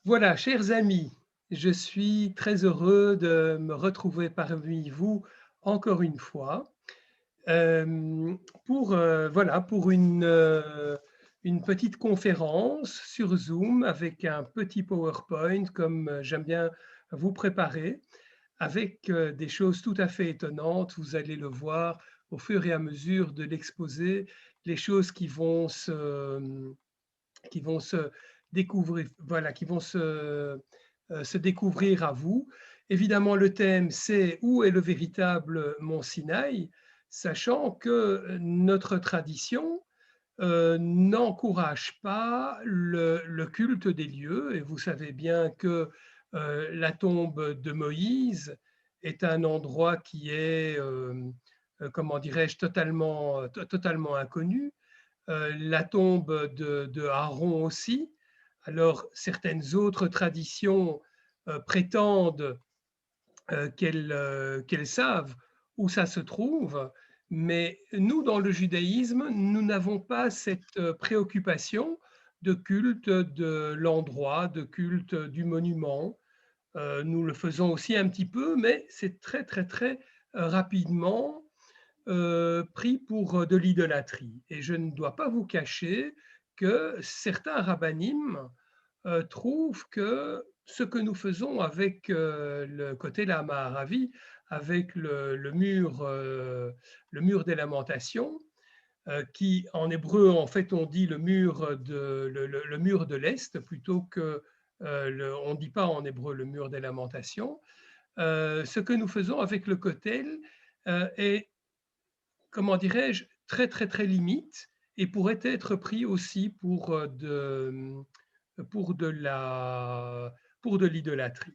Voilà, chers amis, je suis très heureux de me retrouver parmi vous encore une fois pour, voilà, pour une petite conférence sur Zoom avec un petit PowerPoint comme j'aime bien vous préparer, avec des choses tout à fait étonnantes. Vous allez le voir au fur et à mesure de l'exposé, les choses qui vont se découvrir, voilà, qui vont se découvrir à vous. Évidemment, le thème, c'est où est le véritable Mont Sinaï, sachant que notre tradition n'encourage pas le culte des lieux. Et vous savez bien que la tombe de Moïse est un endroit qui est, comment dirais-je, totalement inconnu. La tombe de Aaron aussi. Alors, certaines autres traditions prétendent qu'elles savent où ça se trouve, mais nous, dans le judaïsme, nous n'avons pas cette préoccupation de culte de l'endroit, de culte du monument. Nous le faisons aussi un petit peu, mais c'est très rapidement pris pour de l'idolâtrie. Et je ne dois pas vous cacher que certains rabbinim trouvent que ce que nous faisons avec le côté la Maharavi, avec le mur des lamentations, qui en hébreu, en fait, on dit le mur de l'Est plutôt que, on ne dit pas en hébreu le mur des lamentations. Ce que nous faisons avec le Kotel est, comment dirais-je, très limite et pourrait être pris aussi pour de la, pour de l'idolâtrie.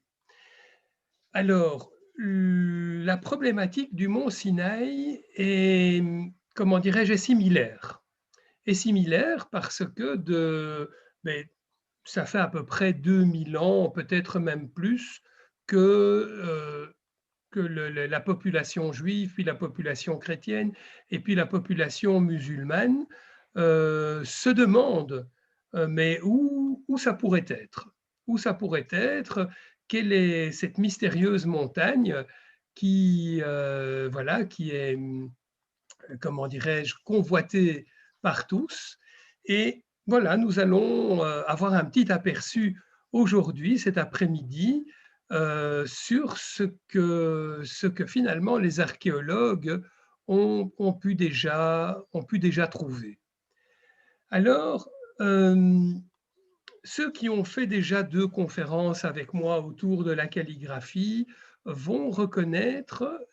Alors, la problématique du mont Sinaï est, comment dirais-je, est similaire. Est similaire parce que ben, ça fait à peu près 2000 ans, peut-être même plus, que la population juive, puis la population chrétienne, et puis la population musulmane se demandent mais où ça pourrait être? Où ça pourrait être? Quelle est cette mystérieuse montagne voilà, qui est, comment dirais-je, convoitée par tous? Et voilà, nous allons avoir un petit aperçu aujourd'hui, cet après-midi, sur ce que finalement les archéologues ont pu déjà trouver. Alors, ceux qui ont fait déjà 2 conférences avec moi autour de la calligraphie vont reconnaître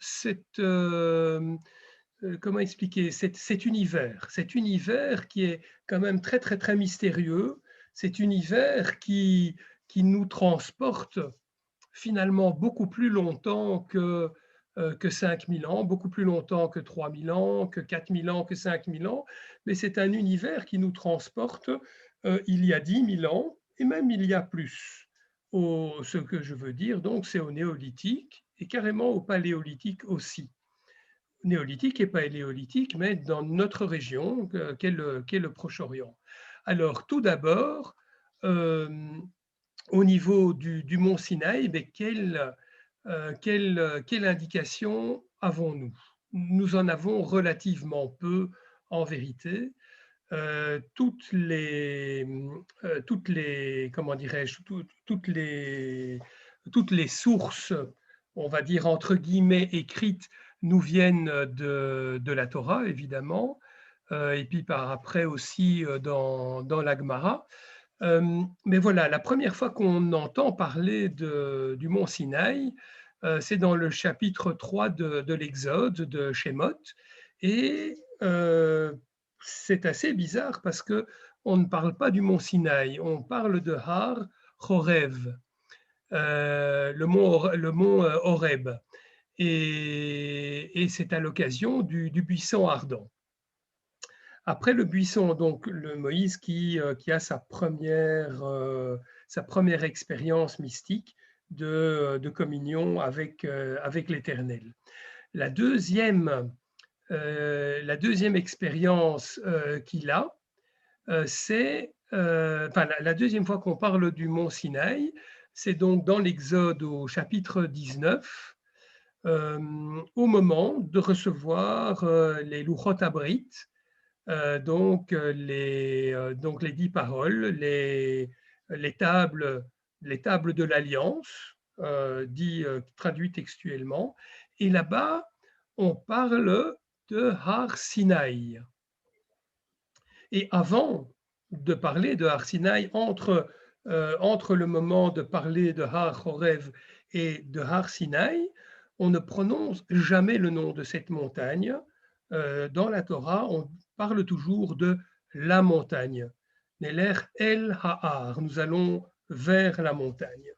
comment expliquer, cet univers qui est quand même très mystérieux, cet univers qui nous transporte finalement beaucoup plus longtemps que 5000 ans, beaucoup plus longtemps que 3000 ans, que 4000 ans, que 5000 ans, mais c'est un univers qui nous transporte il y a 10 000 ans et même il y a plus. Ce que je veux dire, donc, c'est au néolithique et carrément au paléolithique aussi. Néolithique et paléolithique, mais dans notre région, qu'est le Proche-Orient. Alors, tout d'abord, au niveau du mont Sinaï, mais quelle indication avons-nous? Nous en avons relativement peu en vérité. Comment dirais-je, toutes les sources, on va dire entre guillemets écrites, nous viennent de la Torah évidemment, et puis par après aussi dans la Gemara. Mais voilà, la première fois qu'on entend parler du mont Sinaï, c'est dans le chapitre 3 de l'Exode, de Shemot, et c'est assez bizarre parce que on ne parle pas du mont Sinaï, on parle de Har Chorev, le mont Horeb, et c'est à l'occasion du buisson ardent. Après le buisson, donc le Moïse qui a sa première expérience mystique de communion avec l'Éternel. La deuxième expérience qu'il a, c'est enfin, la deuxième fois qu'on parle du mont Sinaï, c'est donc dans l'Exode au chapitre 19, au moment de recevoir les Louchot Abrit, donc les 10 paroles, les tables, les tables de l'Alliance, traduit textuellement. Et là-bas, on parle de Har Sinaï. Et avant de parler de Har Sinaï, entre le moment de parler de Har Horev et de Har Sinaï, on ne prononce jamais le nom de cette montagne. Dans la Torah, on parle toujours de la montagne. Neler El Ha'ar, nous allons vers la montagne.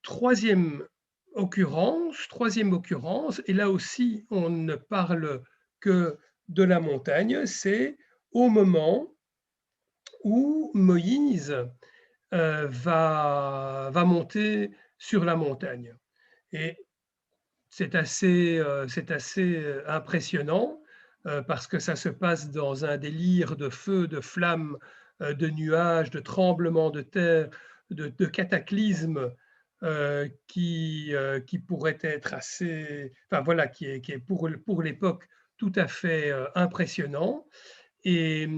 Troisième occurrence, et là aussi on ne parle que de la montagne, c'est au moment où Moïse va monter sur la montagne. Et c'est assez impressionnant parce que ça se passe dans un délire de feu, de flammes, de nuages, de tremblements de terre, de cataclysmes qui pourrait être assez, enfin voilà, qui est pour l'époque tout à fait impressionnant. Et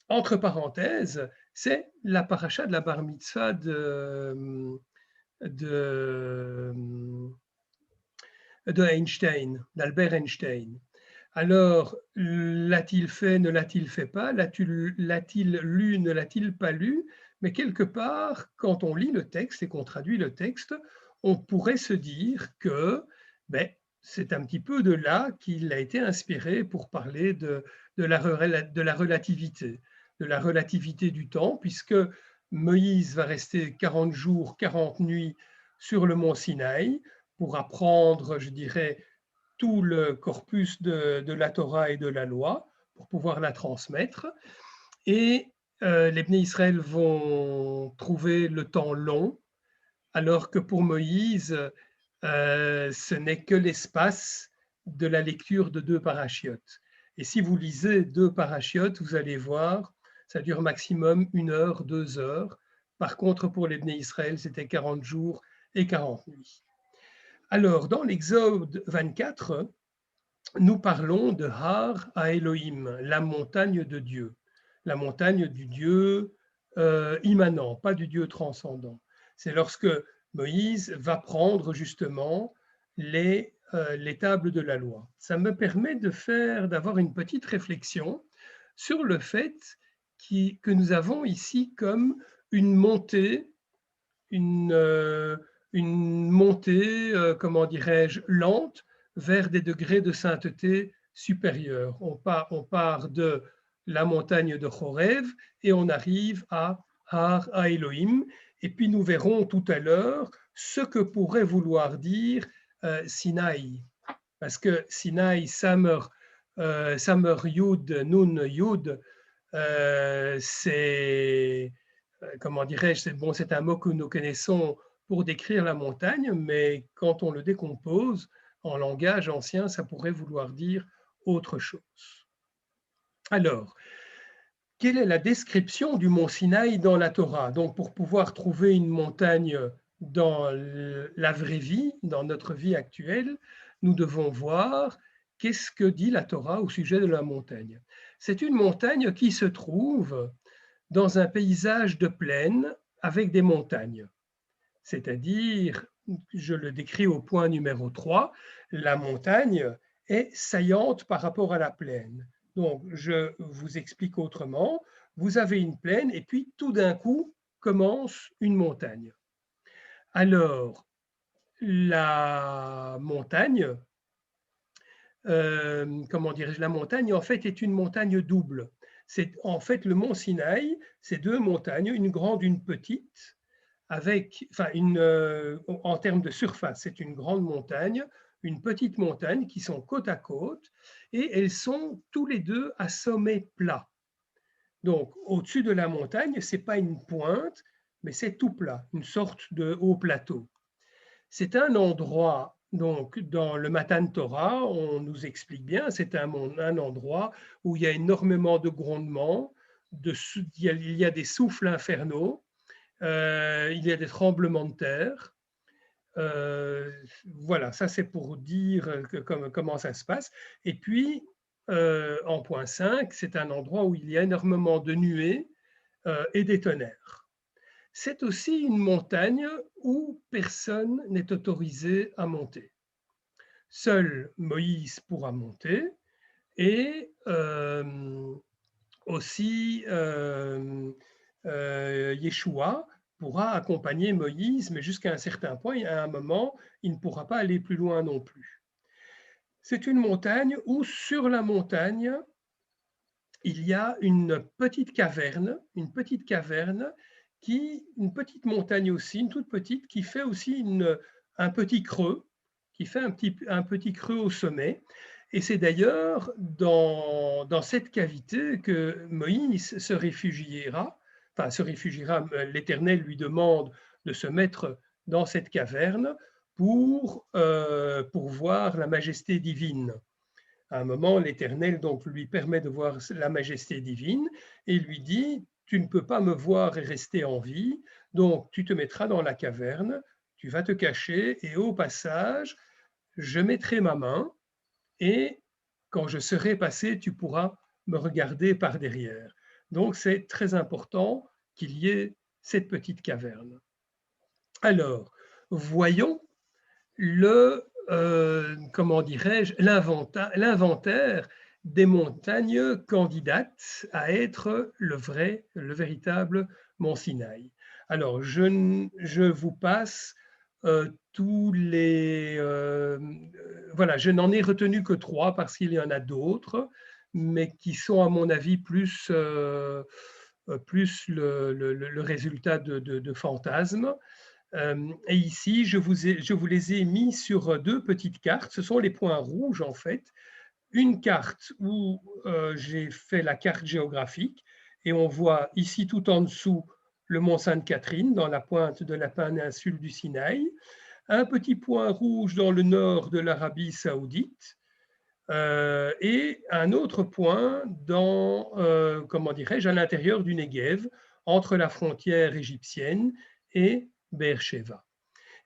entre parenthèses, c'est la paracha de la bar mitzvah de, Einstein, d'Albert Einstein. Alors, l'a-t-il fait, ne l'a-t-il fait pas? L'a-t-il lu, ne l'a-t-il pas lu? Mais quelque part, quand on lit le texte et qu'on traduit le texte, on pourrait se dire que ben, c'est un petit peu de là qu'il a été inspiré pour parler de la relativité du temps, puisque Moïse va rester 40 jours, 40 nuits sur le mont Sinaï pour apprendre, je dirais, tout le corpus de la Torah et de la loi pour pouvoir la transmettre. Et les Bnei Israël vont trouver le temps long, alors que pour Moïse, ce n'est que l'espace de la lecture de 2 parachiotes. Et si vous lisez 2 parachiotes, vous allez voir, ça dure maximum 1 heure, 2 heures. Par contre, pour les Bnei Israël, c'était 40 jours et 40 nuits. Alors, dans l'Exode 24, nous parlons de Har à Elohim, la montagne de Dieu, la montagne du Dieu immanent, pas du Dieu transcendant. C'est lorsque Moïse va prendre justement les tables de la loi. Ça me permet d'avoir une petite réflexion sur le fait que nous avons ici comme une montée, comment dirais-je, lente vers des degrés de sainteté supérieurs. On part de la montagne de Chorev et on arrive à Har Elohim. Et puis nous verrons tout à l'heure ce que pourrait vouloir dire Sinaï. Parce que Sinaï, Samer Yud, Nun Yud, c'est, comment dirais-je, c'est un mot que nous connaissons pour décrire la montagne, mais quand on le décompose en langage ancien, ça pourrait vouloir dire autre chose. Alors, quelle est la description du mont Sinaï dans la Torah? Donc, pour pouvoir trouver une montagne dans la vraie vie, dans notre vie actuelle, nous devons voir qu'est-ce que dit la Torah au sujet de la montagne. C'est une montagne qui se trouve dans un paysage de plaine avec des montagnes. C'est-à-dire, je le décris au point numéro 3, la montagne est saillante par rapport à la plaine. Donc, je vous explique autrement. Vous avez une plaine et puis tout d'un coup commence une montagne. Alors, la montagne, comment dirais-je, la montagne en fait est une montagne double. C'est en fait le mont Sinaï, c'est 2 montagnes, une grande, une petite, avec, enfin, en termes de surface, c'est une grande montagne, une petite montagne qui sont côte à côte et elles sont tous les deux à sommet plat. Donc, au-dessus de la montagne, ce n'est pas une pointe, mais c'est tout plat, une sorte de haut plateau. C'est un endroit, donc dans le Matan Torah, on nous explique bien, c'est un endroit où il y a énormément de grondements, il y a des souffles infernaux, il y a des tremblements de terre. Voilà, ça c'est pour dire comment ça se passe. Et puis, en point 5, c'est un endroit où il y a énormément de nuées et des tonnerres. C'est aussi une montagne où personne n'est autorisé à monter. Seul Moïse pourra monter et aussi Yeshua pourra accompagner Moïse, mais jusqu'à un certain point, et à un moment, il ne pourra pas aller plus loin non plus. C'est une montagne où, sur la montagne, il y a une petite caverne, une petite montagne aussi, une toute petite, qui fait aussi un petit creux, qui fait un petit creux au sommet. Et c'est d'ailleurs dans cette cavité que Moïse se réfugiera, l'Éternel lui demande de se mettre dans cette caverne pour voir la majesté divine. À un moment, l'Éternel donc lui permet de voir la majesté divine et lui dit, tu ne peux pas me voir et rester en vie, donc tu te mettras dans la caverne, tu vas te cacher et au passage, je mettrai ma main et quand je serai passé, tu pourras me regarder par derrière. Donc c'est très important qu'il y ait cette petite caverne. Alors, voyons comment dirais-je, l'inventaire des montagnes candidates à être le véritable Mont Sinaï. Alors, je vous passe tous les... voilà, je n'en ai retenu que 3 parce qu'il y en a d'autres, mais qui sont à mon avis plus le résultat de fantasmes. Et ici, je vous les ai mis sur 2 petites cartes. Ce sont les points rouges, en fait. Une carte où j'ai fait la carte géographique et on voit ici tout en dessous le mont Sainte-Catherine dans la pointe de la péninsule du Sinaï. Un petit point rouge dans le nord de l'Arabie saoudite et un autre point dans, comment dirais-je, à l'intérieur du Negev, entre la frontière égyptienne et Beersheba.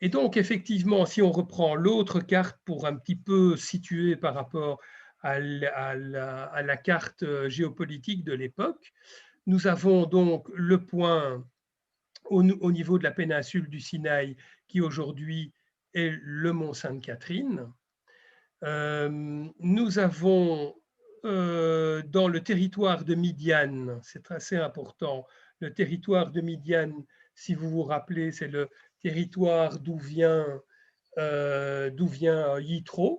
Et donc, effectivement, si on reprend l'autre carte pour un petit peu situer par rapport à la carte géopolitique de l'époque, nous avons donc le point au niveau de la péninsule du Sinaï qui aujourd'hui est le mont Sainte-Catherine. Nous avons dans le territoire de Midian, c'est assez important, le territoire de Midian, si vous vous rappelez, c'est le territoire d'où vient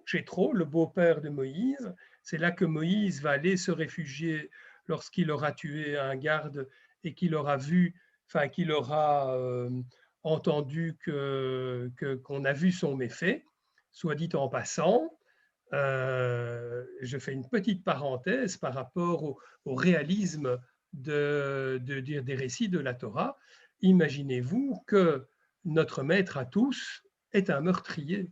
Jéthro, le beau-père de Moïse. C'est là que Moïse va aller se réfugier lorsqu'il aura tué un garde et qu'il aura qu'il aura entendu qu'on a vu son méfait. Soit dit en passant, je fais une petite parenthèse par rapport au réalisme des récits de la Torah. Imaginez-vous que notre maître à tous est un meurtrier.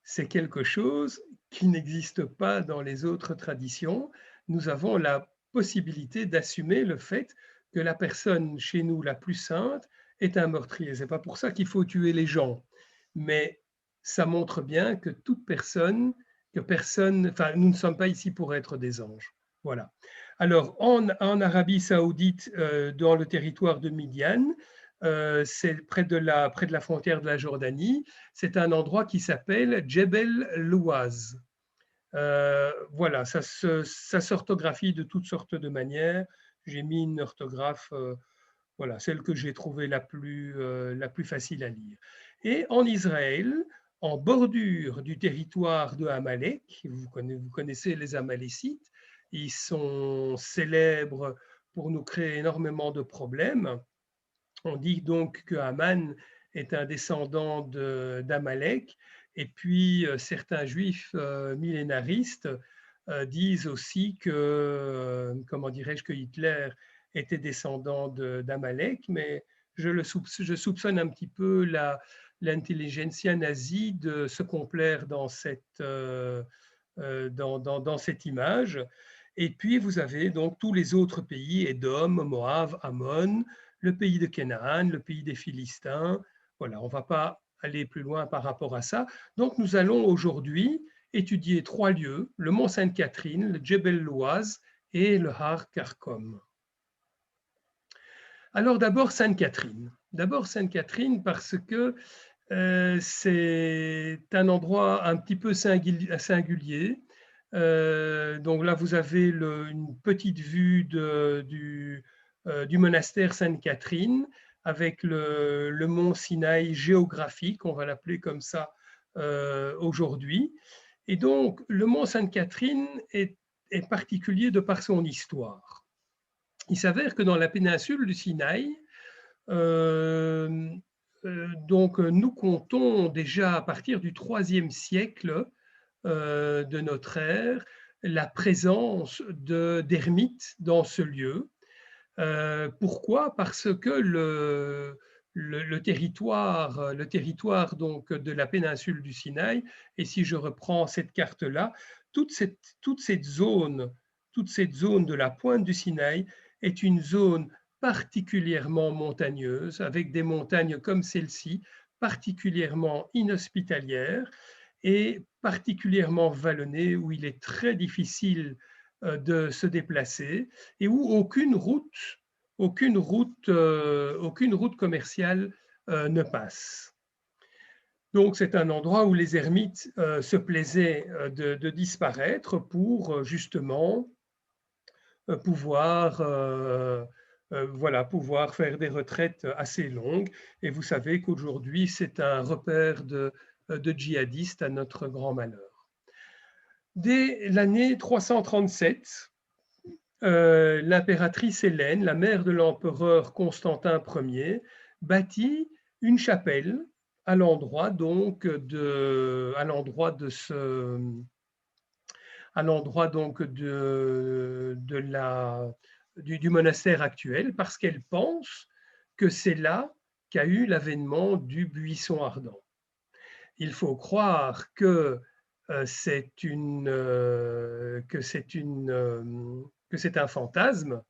C'est quelque chose qui n'existe pas dans les autres traditions. Nous avons la possibilité d'assumer le fait que la personne chez nous la plus sainte est un meurtrier. Ce n'est pas pour ça qu'il faut tuer les gens, mais ça montre bien que nous ne sommes pas ici pour être des anges. Voilà. Alors, en Arabie saoudite, dans le territoire de Midian, c'est près de la frontière de la Jordanie, c'est un endroit qui s'appelle Djebel Louaz. Voilà, ça s'orthographie de toutes sortes de manières. J'ai mis une orthographe, voilà, celle que j'ai trouvée la plus facile à lire. Et en Israël, en bordure du territoire de Amalek, vous connaissez les Amalécites, ils sont célèbres pour nous créer énormément de problèmes. On dit donc que Haman est un descendant d'Amalek, et puis certains juifs millénaristes disent aussi que, comment dirais-je, que Hitler était descendant d'Amalek, mais je soupçonne un petit peu l'intelligentsia nazie de se complaire dans cette image. Et puis vous avez donc tous les autres pays, Édom, Moab, Ammon, le pays de Canaan, le pays des Philistins. Voilà, on ne va pas aller plus loin par rapport à ça. Donc nous allons aujourd'hui étudier 3 lieux, le mont Sainte-Catherine, le Djebel Louaz et le Har Karkom. Alors d'abord Sainte-Catherine. D'abord Sainte-Catherine parce que c'est un endroit un petit peu singulier. Donc là, vous avez une petite vue du monastère Sainte-Catherine avec le mont Sinaï géographique, on va l'appeler comme ça aujourd'hui. Et donc, le mont Sainte-Catherine est particulier de par son histoire. Il s'avère que dans la péninsule du Sinaï, donc nous comptons déjà à partir du IIIe siècle de notre ère la présence d'ermites dans ce lieu. Pourquoi? Parce que le territoire donc de la péninsule du Sinaï, et si je reprends cette carte-là, toute cette zone de la pointe du Sinaï est une zone particulièrement montagneuse, avec des montagnes comme celle-ci, particulièrement inhospitalières et particulièrement vallonnées, où il est très difficile de se déplacer et où aucune route commerciale ne passe. Donc c'est un endroit où les ermites se plaisaient de disparaître pour justement pouvoir faire des retraites assez longues. Et vous savez qu'aujourd'hui, c'est un repère de djihadistes à notre grand malheur. Dès l'année 337, l'impératrice Hélène, la mère de l'empereur Constantin Ier, bâtit une chapelle à l'endroit donc du monastère actuel, parce qu'elle pense que c'est là qu'a eu l'avènement du buisson ardent. Il faut croire que c'est un fantasme,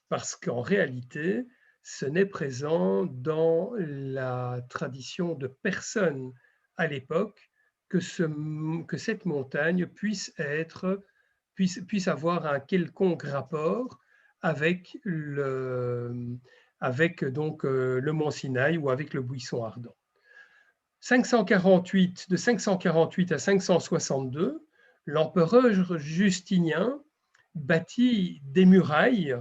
parce qu'en réalité, ce n'est présent dans la tradition de personne à l'époque que cette montagne puisse avoir un quelconque rapport avec donc le mont Sinaï ou avec le buisson ardent. De 548 à 562, l'empereur Justinien bâtit des murailles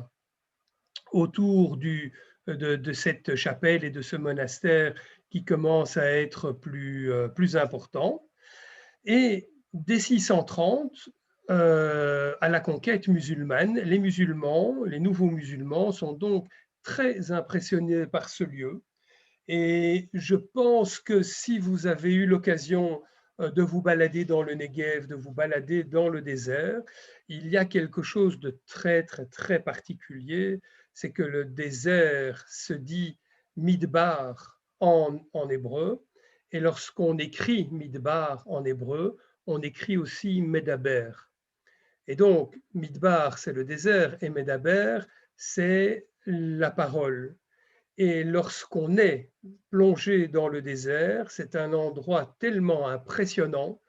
autour de cette chapelle et de ce monastère qui commence à être plus important. Et dès 630, à la conquête musulmane, les nouveaux musulmans sont donc très impressionnés par ce lieu. Et je pense que si vous avez eu l'occasion de vous balader dans le Negev, de vous balader dans le désert, il y a quelque chose de très, très, très particulier, c'est que le désert se dit Midbar en hébreu, et lorsqu'on écrit Midbar en hébreu, on écrit aussi Medaber. Et donc, Midbar, c'est le désert, et Medaber, c'est la parole. Et lorsqu'on est plongé dans le désert, c'est un endroit tellement impressionnant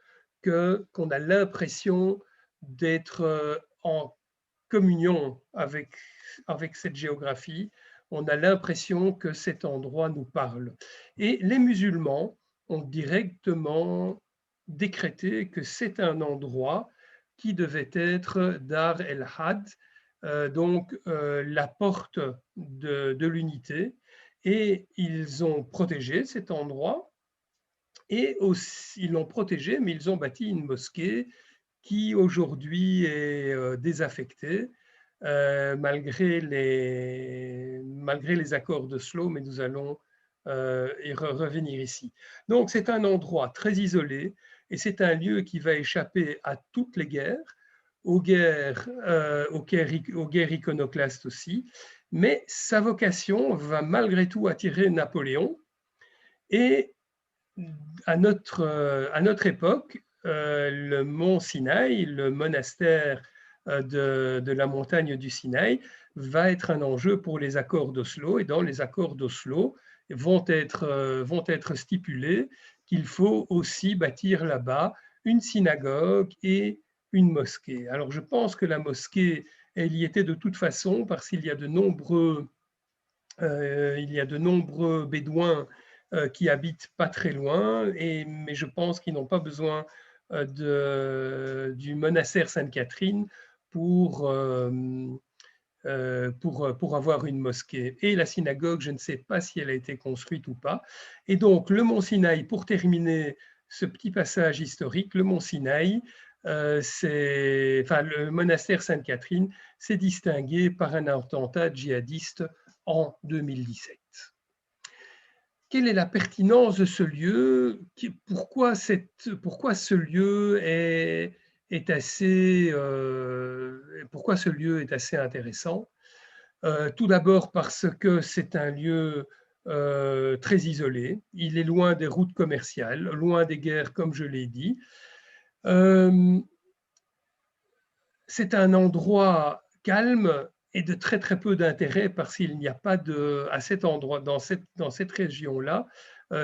qu'on a l'impression d'être en communion avec cette géographie. On a l'impression que cet endroit nous parle. Et les musulmans ont directement décrété que c'est un endroit qui devait être Dar el-Had, donc la porte de l'unité, et ils ont protégé cet endroit, et aussi, ils l'ont protégé, mais ils ont bâti une mosquée qui aujourd'hui est désaffectée, malgré les accords d'Oslo, mais nous allons y revenir ici. Donc c'est un endroit très isolé, et c'est un lieu qui va échapper à toutes les guerres, aux guerres iconoclastes aussi, mais sa vocation va malgré tout attirer Napoléon. Et à notre époque, le mont Sinaï, le monastère de la montagne du Sinaï va être un enjeu pour les accords d'Oslo. Et dans les accords d'Oslo vont être stipulés qu'il faut aussi bâtir là-bas une synagogue et une mosquée. Alors je pense que la mosquée, elle y était de toute façon parce qu'il y a de nombreux bédouins qui habitent pas très loin, mais je pense qu'ils n'ont pas besoin du monastère Sainte-Catherine pour avoir une mosquée. Et la synagogue, je ne sais pas si elle a été construite ou pas. Et donc, le mont Sinaï, pour terminer ce petit passage historique, le mont Sinaï, le monastère Sainte-Catherine s'est distingué par un attentat djihadiste en 2017. Quelle est la pertinence de ce lieu? Pourquoi ce lieu est assez, pourquoi ce lieu est assez intéressant? Tout d'abord parce que c'est un lieu très isolé. Il est loin des routes commerciales, loin des guerres, comme je l'ai dit. C'est un endroit calme et de très très peu d'intérêt parce qu'il n'y a pas à cet endroit, dans cette région-là,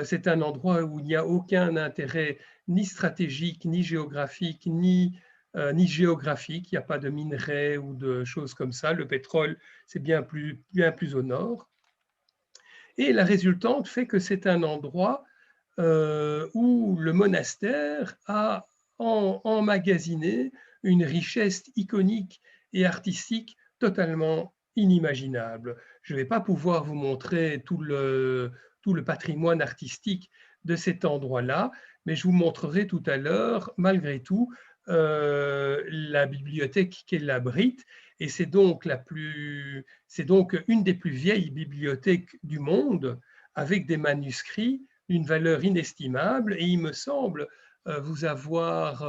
c'est un endroit où il n'y a aucun intérêt ni stratégique, ni géographique, ni géographique. Il n'y a pas de minerais ou de choses comme ça. Le pétrole, c'est bien plus au nord. Et la résultante fait que c'est un endroit où le monastère a emmagasiné une richesse iconique et artistique totalement inimaginable. Je ne vais pas pouvoir vous montrer tout le patrimoine artistique de cet endroit-là, mais je vous montrerai tout à l'heure, malgré tout, la bibliothèque qu'elle abrite, et c'est donc une des plus vieilles bibliothèques du monde, avec des manuscrits d'une valeur inestimable, et il me semble vous avoir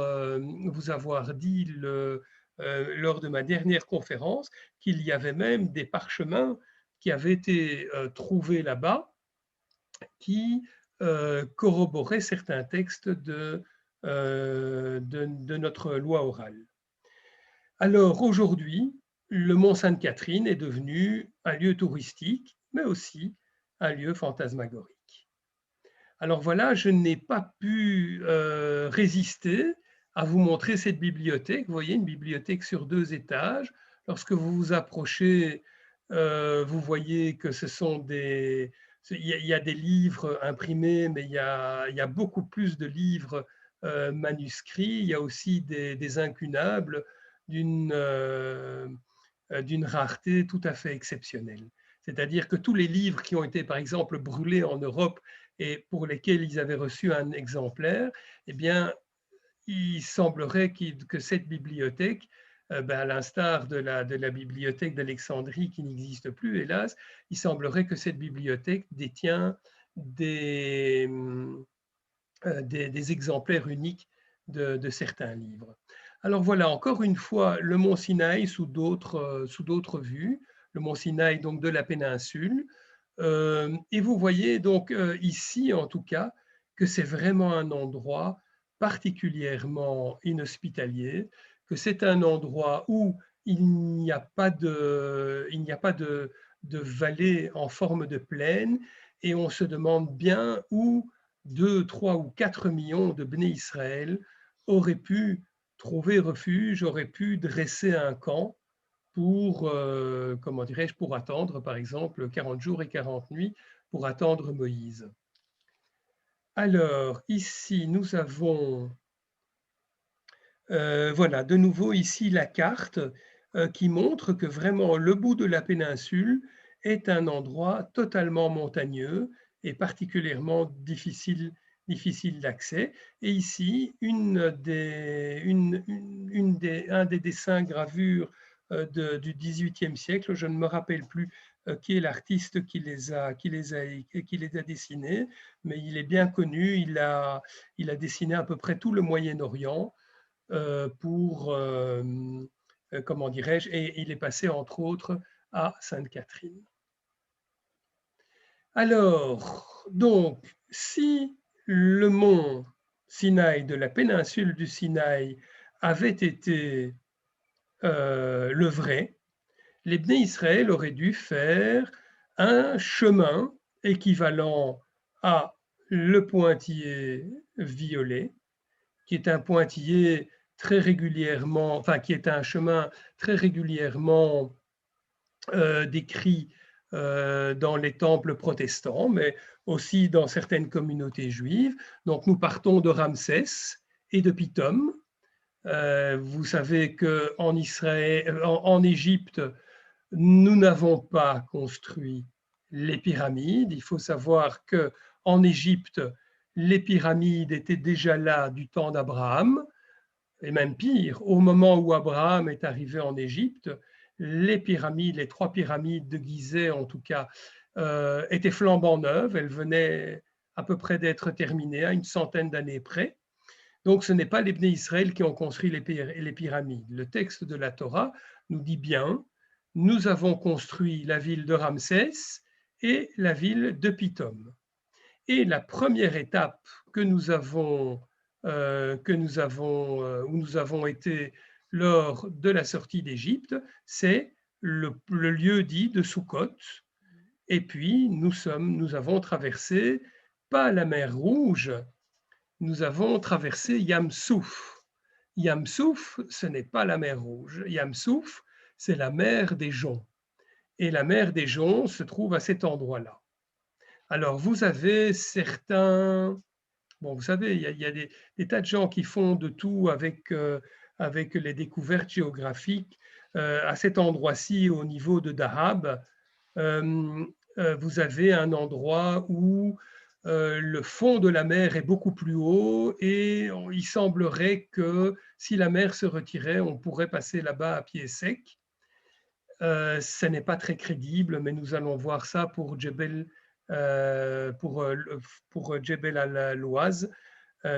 dit lors de ma dernière conférence qu'il y avait même des parchemins qui avaient été trouvés là-bas qui corroboraient certains textes de notre loi orale. Alors aujourd'hui, le mont Sainte-Catherine est devenu un lieu touristique, mais aussi un lieu fantasmagorique. Alors voilà, je n'ai pas pu résister à vous montrer cette bibliothèque. Vous voyez, une bibliothèque sur 2 étages. Lorsque vous vous approchez, vous voyez que il y a des livres imprimés, mais il y a beaucoup plus de livres manuscrits. Il y a aussi des incunables d'une rareté tout à fait exceptionnelle. C'est-à-dire que tous les livres qui ont été, par exemple, brûlés en Europe et pour lesquels ils avaient reçu un exemplaire, eh bien, il semblerait que cette bibliothèque, à l'instar de la bibliothèque d'Alexandrie qui n'existe plus, hélas, il semblerait que cette bibliothèque détient des exemplaires uniques de certains livres. Alors voilà, encore une fois, le mont Sinaï sous d'autres vues, le mont Sinaï donc de la péninsule. Et vous voyez donc ici, en tout cas, que c'est vraiment un endroit particulièrement inhospitalier, que c'est un endroit où il n'y a pas de vallée en forme de plaine, et on se demande bien où 2, 3 ou 4 millions de Bné Israël auraient pu trouver refuge, auraient pu dresser un camp pour, comment dirais-je, pour attendre, par exemple, 40 jours et 40 nuits, pour attendre Moïse. Alors, ici, nous avons, voilà, de nouveau ici la carte qui montre que vraiment le bout de la péninsule est un endroit totalement montagneux et particulièrement difficile d'accès. Et ici, un des dessins gravures du XVIIIe siècle, je ne me rappelle plus qui est l'artiste qui les a dessinés, mais il est bien connu, il a dessiné à peu près tout le Moyen-Orient comment dirais-je, et il est passé entre autres à Sainte-Catherine. Alors, donc, si le mont Sinaï de la péninsule du Sinaï avait été le vrai, les Bnei Israël auraient dû faire un chemin équivalent à le pointillé violet, qui est un pointillé très régulièrement, enfin qui est un chemin très régulièrement décrit dans les temples protestants, mais aussi dans certaines communautés juives. Donc nous partons de Ramsès et de Pithom. Vous savez qu'en Israël, en Égypte, nous n'avons pas construit les pyramides. Il faut savoir qu'en Égypte, les pyramides étaient déjà là du temps d'Abraham, et même pire, au moment où Abraham est arrivé en Égypte, les pyramides, les 3 pyramides de Gizeh en tout cas, étaient flambant neuves. Elles venaient à peu près d'être terminées à une centaine d'années près. Donc ce n'est pas les Bnei Israël qui ont construit les pyramides. Le texte de la Torah nous dit bien, nous avons construit la ville de Ramsès et la ville de Pithom. Et la première étape que nous avons, où nous avons été lors de la sortie d'Égypte, c'est le lieu dit de Sukkot. Et puis nous avons traversé pas la mer Rouge, nous avons traversé Yam Souf. Yam Souf, ce n'est pas la mer Rouge. Yam Souf, c'est la mer des Joncs. Et la mer des Joncs se trouve à cet endroit-là. Alors, vous avez certains... Bon, vous savez, il y a des tas de gens qui font de tout avec les découvertes géographiques. À cet endroit-ci, au niveau de Dahab, vous avez un endroit où le fond de la mer est beaucoup plus haut et il semblerait que si la mer se retirait, on pourrait passer là-bas à pied sec. Ce n'est pas très crédible, mais nous allons voir ça pour Djebel, pour Djebel al-Louaz.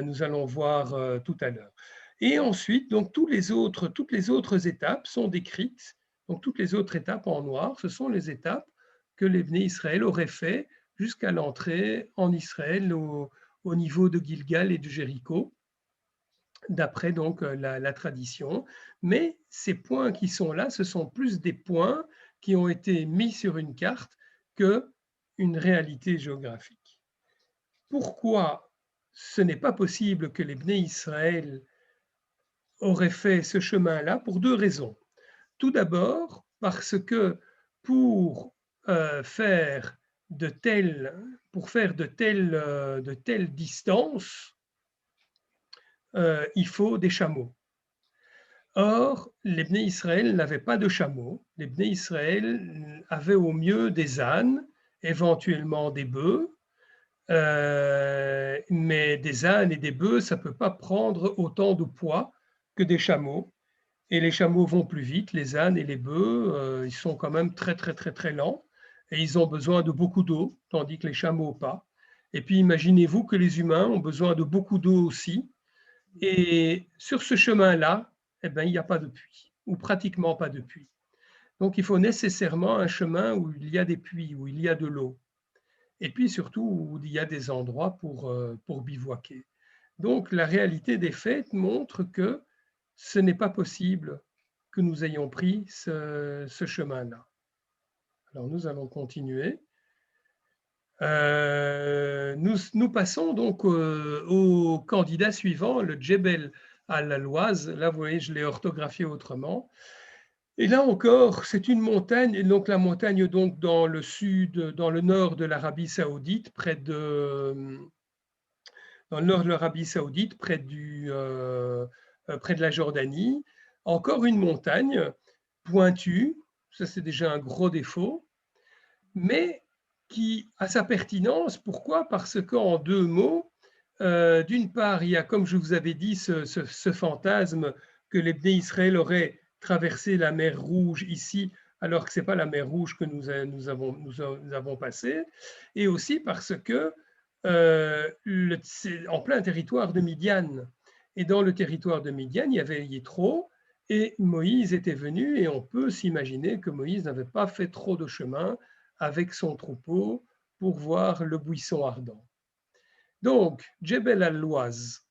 Nous allons voir tout à l'heure. Et ensuite, donc, toutes les autres étapes sont décrites. Donc, toutes les autres étapes en noir, ce sont les étapes que les Bnei Israël auraient fait jusqu'à l'entrée en Israël au niveau de Gilgal et de Jéricho, d'après donc la tradition. Mais ces points qui sont là, ce sont plus des points qui ont été mis sur une carte qu'une réalité géographique. Pourquoi ce n'est pas possible que les Bnei Israël auraient fait ce chemin-là? Pour 2 raisons. Tout d'abord, parce que pour faire de telles distances, il faut des chameaux. Or, les Bnei Israël n'avaient pas de chameaux. Les Bnei Israël avaient au mieux des ânes, éventuellement des bœufs, mais des ânes et des bœufs, ça ne peut pas prendre autant de poids que des chameaux. Et les chameaux vont plus vite, les ânes et les bœufs, ils sont quand même très, très, très, très lents. Et ils ont besoin de beaucoup d'eau, tandis que les chameaux pas. Et puis imaginez-vous que les humains ont besoin de beaucoup d'eau aussi. Et sur ce chemin-là, eh ben, il n'y a pas de puits, ou pratiquement pas de puits. Donc il faut nécessairement un chemin où il y a des puits, où il y a de l'eau. Et puis surtout où il y a des endroits pour bivouaquer. Donc la réalité des faits montre que ce n'est pas possible que nous ayons pris ce chemin-là. Alors nous allons continuer. Nous passons donc au candidat suivant, le Djebel al-Louaz. Là, vous voyez, je l'ai orthographié autrement. Et là encore, c'est une montagne, et donc la montagne donc dans le sud, dans le nord de l'Arabie Saoudite, dans le nord de l'Arabie Saoudite, près de la Jordanie. Encore une montagne pointue, ça c'est déjà un gros défaut, mais qui a sa pertinence. Pourquoi? Parce qu'en 2 mots, d'une part, il y a, comme je vous avais dit, ce fantasme que les Bnei Israël auraient traversé la mer Rouge ici, alors que ce n'est pas la mer Rouge que nous avons passée, et aussi parce que c'est en plein territoire de Midian. Et dans le territoire de Midian, il y avait Yitro, et Moïse était venu, et on peut s'imaginer que Moïse n'avait pas fait trop de chemin avec son troupeau pour voir le buisson ardent. Donc, Djebel al-Louaz.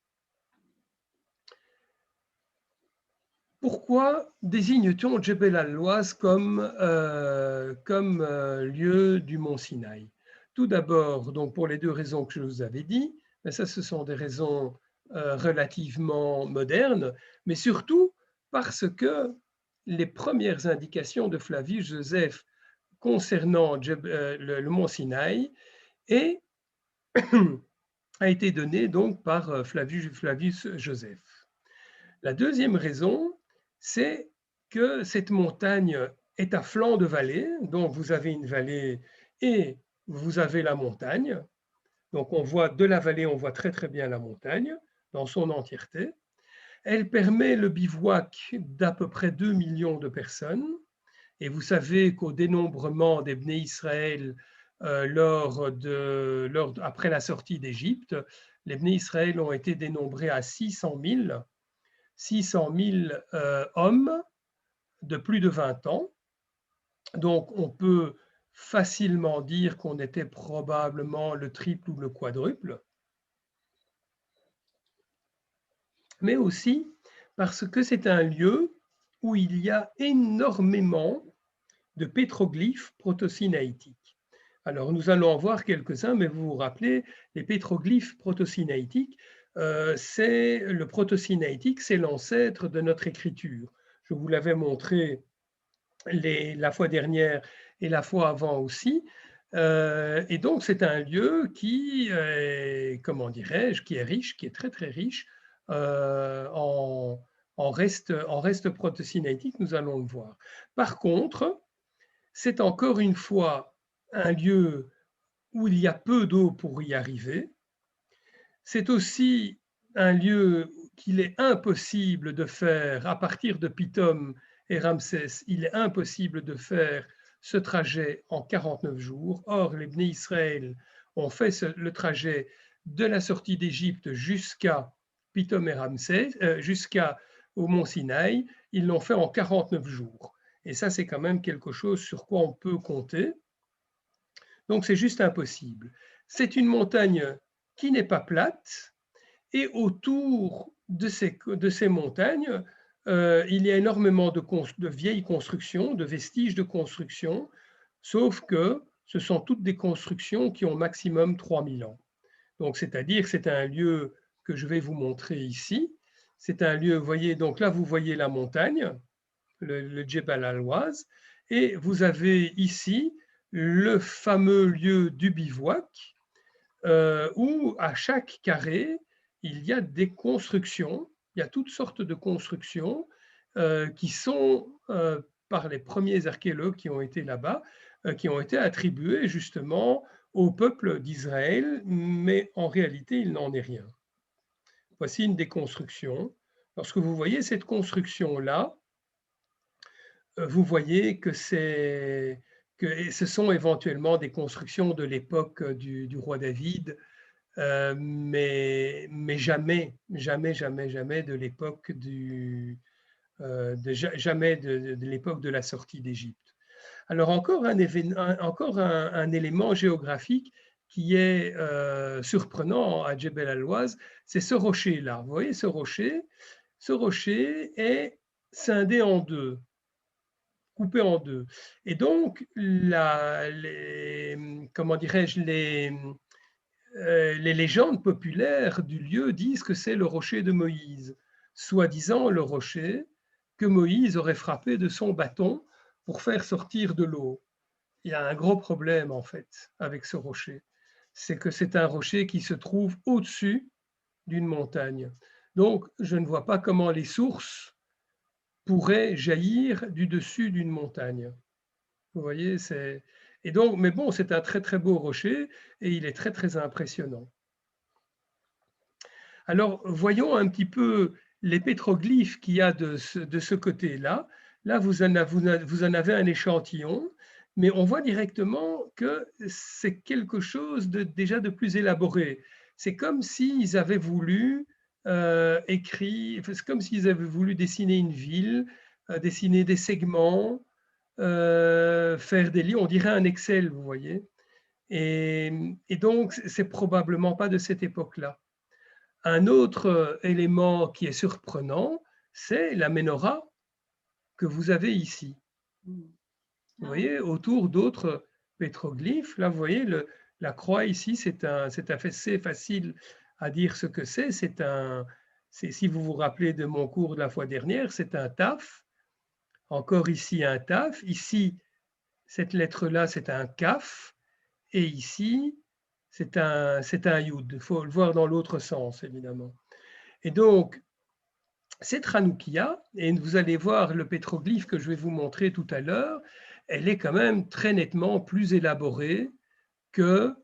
Pourquoi désigne-t-on Djebel al-Lawaz comme lieu du mont Sinaï? Tout d'abord, donc pour les deux raisons que je vous avais dit, mais ça ce sont des raisons relativement modernes, mais surtout parce que les premières indications de Flavius Joseph concernant le mont Sinaï et a été donnée donc par Flavius Joseph. La deuxième raison, c'est que cette montagne est à flanc de vallée, donc vous avez une vallée et vous avez la montagne. Donc on voit de la vallée, on voit très très bien la montagne dans son entièreté. Elle permet le bivouac d'à peu près 2 millions de personnes. Et vous savez qu'au dénombrement des Bnei Israël après la sortie d'Égypte, les Bnei Israël ont été dénombrés à 600 000 hommes de plus de 20 ans. Donc on peut facilement dire qu'on était probablement le triple ou le quadruple. Mais aussi parce que c'est un lieu où il y a énormément de pétroglyphes proto-sinaïtiques. Alors nous allons en voir quelques-uns, mais vous vous rappelez, les pétroglyphes proto-sinaïtiques, le proto-sinaïtique, c'est l'ancêtre de notre écriture. Je vous l'avais montré la fois dernière et la fois avant aussi. Et donc c'est un lieu qui, comment dirais-je, qui est riche, qui est très très riche en reste proto-sinaïtique, nous allons le voir. Par contre, c'est encore une fois un lieu où il y a peu d'eau pour y arriver. C'est aussi un lieu qu'il est impossible de faire à partir de Pithom et Ramsès. Il est impossible de faire ce trajet en 49 jours. Or, les Bnei Israël ont fait le trajet de la sortie d'Égypte jusqu'à Pithom et Ramsès, jusqu'au mont Sinaï. Ils l'ont fait en 49 jours. Et ça, c'est quand même quelque chose sur quoi on peut compter. Donc, c'est juste impossible. C'est une montagne qui n'est pas plate, et autour de ces montagnes, il y a énormément de vieilles constructions, de vestiges de construction, sauf que ce sont toutes des constructions qui ont maximum 3000 ans. Donc, c'est-à-dire que c'est un lieu que je vais vous montrer ici. C'est un lieu, vous voyez, donc là, vous voyez la montagne, le Djebel al-Lawaz, et vous avez ici le fameux lieu du bivouac, où à chaque carré, il y a des constructions, il y a toutes sortes de constructions qui sont, par les premiers archéologues qui ont été là-bas, qui ont été attribuées justement au peuple d'Israël, mais en réalité, il n'en est rien. Voici une des constructions. Lorsque vous voyez cette construction-là, vous voyez que ce sont éventuellement des constructions de l'époque du roi David, mais jamais de l'époque de l'époque de la sortie d'Égypte. Alors encore un élément géographique qui est surprenant à Djebel al-Lawaz, c'est ce rocher-là. Vous voyez ce rocher? Ce rocher est scindé en deux, coupé en deux. Et donc, comment dirais-je, les légendes populaires du lieu disent que c'est le rocher de Moïse, soi-disant le rocher que Moïse aurait frappé de son bâton pour faire sortir de l'eau. Il y a un gros problème en fait avec ce rocher, c'est que c'est un rocher qui se trouve au-dessus d'une montagne. Donc je ne vois pas comment les sources pourraient jaillir du dessus d'une montagne. Vous voyez, et donc, mais bon, c'est un très très beau rocher et il est très très impressionnant. Alors, voyons un petit peu les pétroglyphes qu'il y a de ce côté-là. Là, vous en avez un échantillon, mais on voit directement que c'est quelque chose déjà de plus élaboré. C'est comme s'ils avaient voulu c'est comme s'ils avaient voulu dessiner une ville, dessiner des segments, faire des lignes, on dirait un Excel, vous voyez. Et donc, c'est probablement pas de cette époque-là. Un autre élément qui est surprenant, c'est la menorah que vous avez ici. Mm. Vous Ah, voyez, autour d'autres pétroglyphes, là, vous voyez, la croix ici, c'est assez facile à dire ce que c'est. Si vous vous rappelez de mon cours de la fois dernière, c'est un taf. Encore ici, un taf. Ici, cette lettre-là, c'est un kaf. Et ici, c'est un yud. Il faut le voir dans l'autre sens, évidemment. Et donc, cette Hanoukia, et vous allez voir le pétroglyphe que je vais vous montrer tout à l'heure, elle est quand même très nettement plus élaborée que,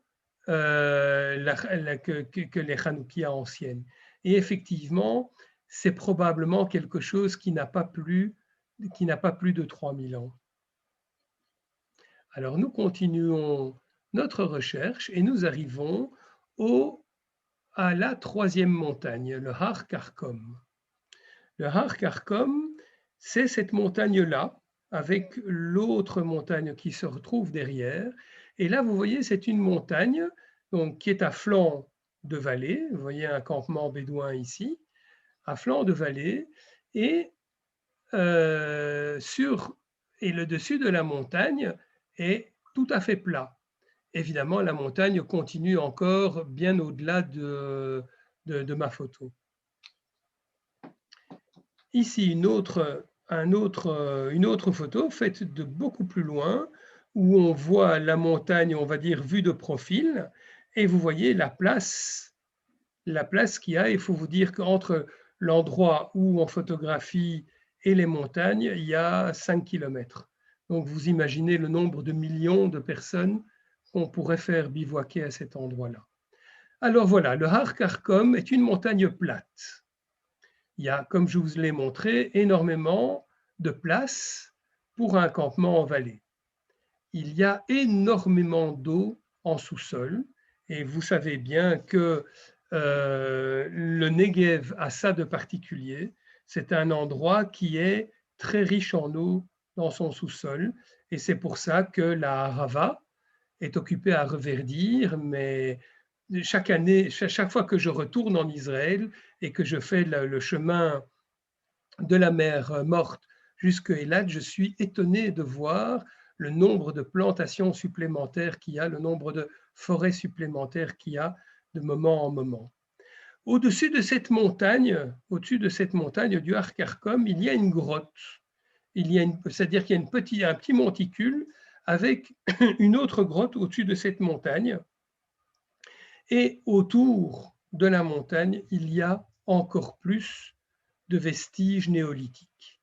que les Hanoukia anciennes. Et effectivement, c'est probablement quelque chose qui n'a pas plus de 3000 ans. Alors nous continuons notre recherche et nous arrivons à la troisième montagne, le Har Karkom. Le Har Karkom, c'est cette montagne-là, avec l'autre montagne qui se retrouve derrière. Et là, vous voyez, c'est une montagne donc, qui est à flanc de vallée. Vous voyez un campement bédouin ici, à flanc de vallée. Et, et le dessus de la montagne est tout à fait plat. Évidemment, la montagne continue encore bien au-delà de ma photo. Ici, une autre photo faite de beaucoup plus loin, où on voit la montagne, on va dire, vue de profil, et vous voyez la place qu'il y a. Il faut vous dire qu'entre l'endroit où on photographie et les montagnes, il y a 5 km. Donc vous imaginez le nombre de millions de personnes qu'on pourrait faire bivouaquer à cet endroit-là. Alors voilà, le Har Karkom est une montagne plate. Il y a, comme je vous l'ai montré, énormément de place pour un campement en vallée. Il y a énormément d'eau en sous-sol et vous savez bien que le Negev a ça de particulier. C'est un endroit qui est très riche en eau dans son sous-sol et c'est pour ça que la Harava est occupée à reverdir, mais chaque année, chaque fois que je retourne en Israël et que je fais le chemin de la mer Morte jusqu'à Eilat, je suis étonné de voir le nombre de plantations supplémentaires qu'il y a, le nombre de forêts supplémentaires qu'il y a de moment en moment. Au-dessus de cette montagne du Har Karkom, il y a une grotte. C'est-à-dire qu'il y a un petit monticule avec une autre grotte au-dessus de cette montagne. Et autour de la montagne, il y a encore plus de vestiges néolithiques.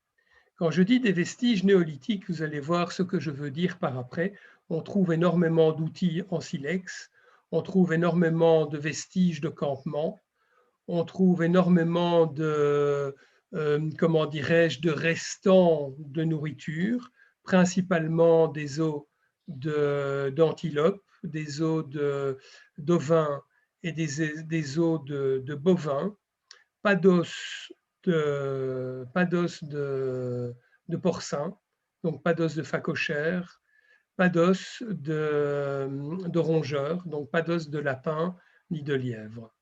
Quand je dis des vestiges néolithiques, vous allez voir ce que je veux dire par après. On trouve énormément d'outils en silex, on trouve énormément de vestiges de campement, on trouve énormément comment dirais-je, de restants de nourriture, principalement des os d'antilopes, des os d'ovins et des os de bovins, pas d'os de porcin, donc pas d'os de phacochère, pas d'os de rongeur, donc pas d'os de lapin ni de lièvre.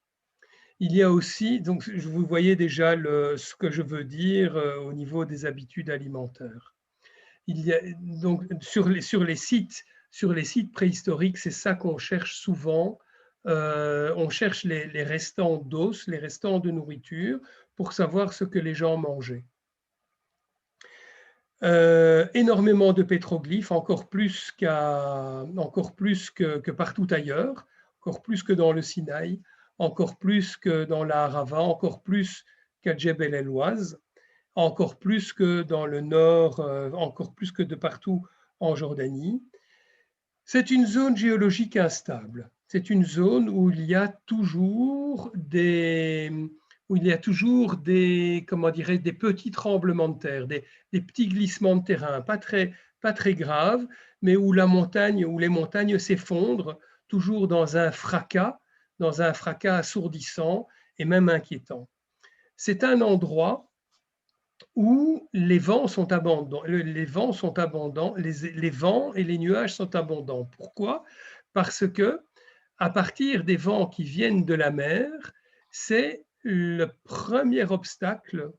Il y a aussi, donc vous voyez déjà ce que je veux dire au niveau des habitudes alimentaires. Il y a, donc sur les sites préhistoriques, c'est ça qu'on cherche souvent. On cherche les restants d'os, les restants de nourriture, pour savoir ce que les gens mangeaient. Énormément de pétroglyphes, encore plus que partout ailleurs, encore plus que dans le Sinaï, encore plus que dans la Harava, encore plus qu'à Djebel el-Ouaz, encore plus que dans le nord, encore plus que de partout en Jordanie. C'est une zone géologique instable. C'est une zone où il y a toujours comment dirais, des petits tremblements de terre, des petits glissements de terrain, pas très graves, mais où les montagnes s'effondrent, toujours dans un fracas assourdissant et même inquiétant. C'est un endroit où les vents sont abondants, les vents et les nuages sont abondants. Pourquoi? Parce que à partir des vents qui viennent de la mer, c'est le premier obstacle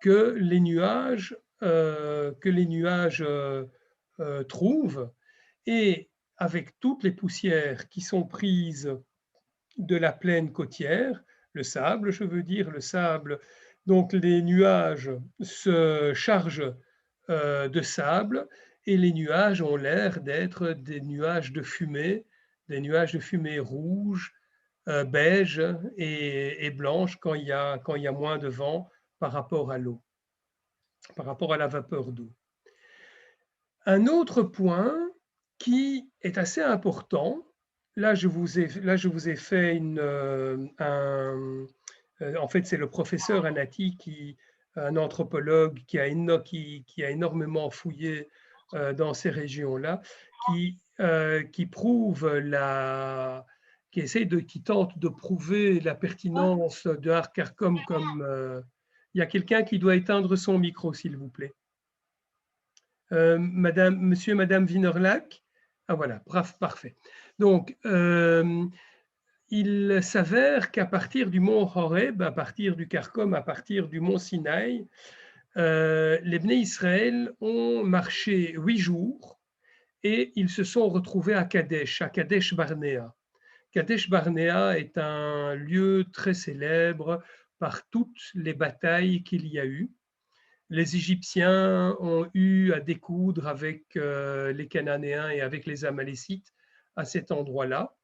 que les nuages, trouvent, et avec toutes les poussières qui sont prises de la plaine côtière, le sable, je veux dire, le sable, donc les nuages se chargent de sable, et les nuages ont l'air d'être des nuages de fumée rouge, beige et blanche quand il y a moins de vent par rapport à l'eau, par rapport à la vapeur d'eau. Un autre point qui est assez important, là je vous ai fait en fait c'est le professeur Anati, un anthropologue qui a énormément fouillé dans ces régions-là, qui tente de prouver la pertinence de Har Karkom comme... il y a quelqu'un qui doit éteindre son micro, s'il vous plaît. Monsieur et Madame Wienerlack. Ah voilà, bref, parfait. Donc, il s'avère qu'à partir du mont Horeb, à partir du Karkom, à partir du mont Sinaï, les Bnei Israël ont marché 8 jours et ils se sont retrouvés à Kadesh Barnea. Kadesh Barnea est un lieu très célèbre par toutes les batailles qu'il y a eu. Les Égyptiens ont eu à découdre avec les Cananéens et avec les Amalécites à cet endroit-là.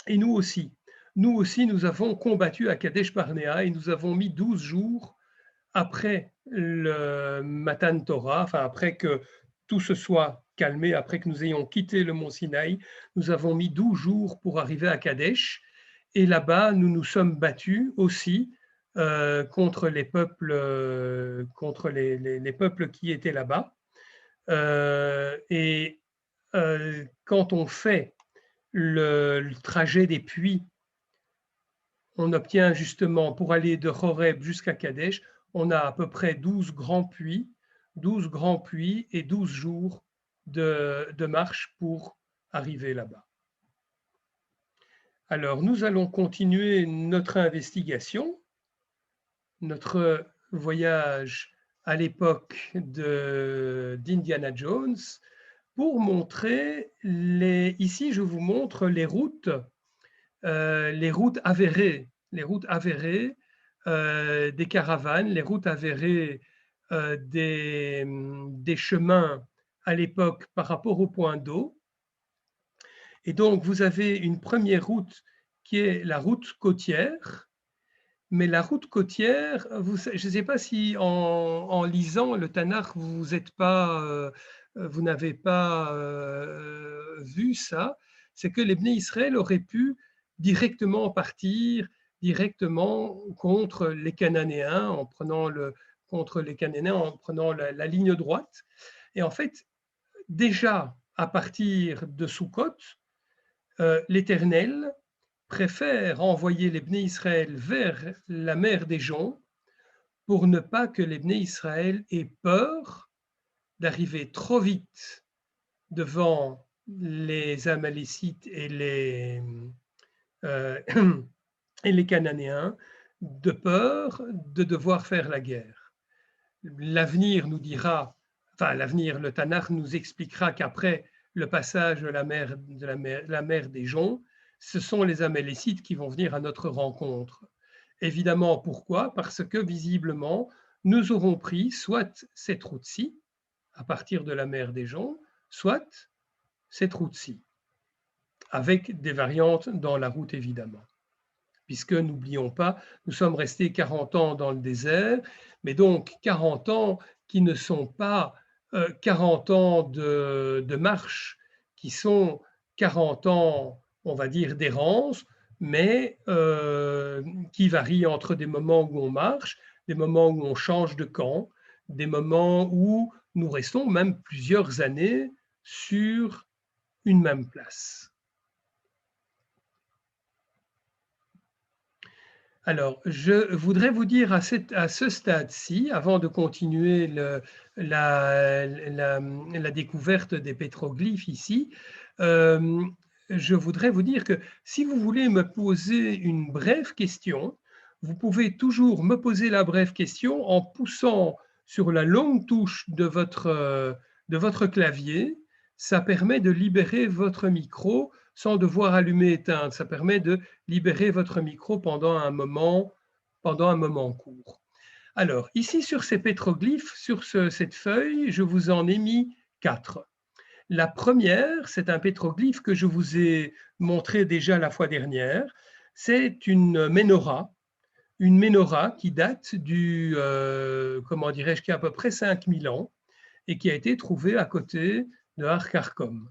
Et nous aussi, nous avons combattu à Kadesh Barnea et nous avons mis 12 jours après le Matan Torah, enfin après que tout se soit calmé, après que nous ayons quitté le mont Sinaï, nous avons mis 12 jours pour arriver à Kadesh. Et là-bas, nous nous sommes battus aussi contre les peuples, les peuples qui étaient là-bas. Quand on fait le trajet des puits, on obtient justement, pour aller de Horeb jusqu'à Kadesh, on a à peu près 12 grands puits et 12 jours de marche pour arriver là-bas. Alors, nous allons continuer notre investigation, notre voyage à l'époque d'Indiana Jones, pour montrer ici je vous montre les routes avérées, des caravanes, les routes avérées des chemins à l'époque par rapport au point d'eau. Et donc, vous avez une première route qui est la route côtière. Mais la route côtière, je ne sais pas si en lisant le Tanakh, vous n'avez pas vu ça, c'est que les Bnei Israël auraient pu directement partir directement contre les Cananéens en prenant la ligne droite. Et en fait, déjà à partir de Sukkot, l'Éternel préfère envoyer les Bnei Israël vers la mer des Joncs pour ne pas que les Bnei Israël aient peur d'arriver trop vite devant les Amalécites et les Cananéens, de peur de devoir faire la guerre. L'avenir nous dira, enfin l'avenir, le Tanakh nous expliquera qu'après le passage de la mer des Joncs, ce sont les Amalécites qui vont venir à notre rencontre. Évidemment, pourquoi? Parce que visiblement, nous aurons pris soit cette route-ci, à partir de la mer des Joncs, soit cette route-ci, avec des variantes dans la route évidemment. Puisque, n'oublions pas, nous sommes restés 40 ans dans le désert, mais donc 40 ans qui ne sont pas 40 ans de marche, qui sont 40 ans, on va dire, d'errance, mais qui varient entre des moments où on marche, des moments où on change de camp, des moments où nous restons même plusieurs années sur une même place. Alors, je voudrais vous dire à ce stade-ci, avant de continuer la découverte des pétroglyphes ici, je voudrais vous dire que si vous voulez me poser une brève question, vous pouvez toujours me poser la brève question en poussant sur la longue touche de votre clavier. Ça permet de libérer votre micro sans devoir allumer et éteindre. Ça permet de libérer votre micro pendant un moment court. Alors, ici sur ces pétroglyphes, sur cette feuille, je vous en ai mis 4. La première, c'est un pétroglyphe que je vous ai montré déjà la fois dernière. C'est une menorah qui date comment dirais-je, qui a à peu près 5000 ans et qui a été trouvée à côté de Har Karkom.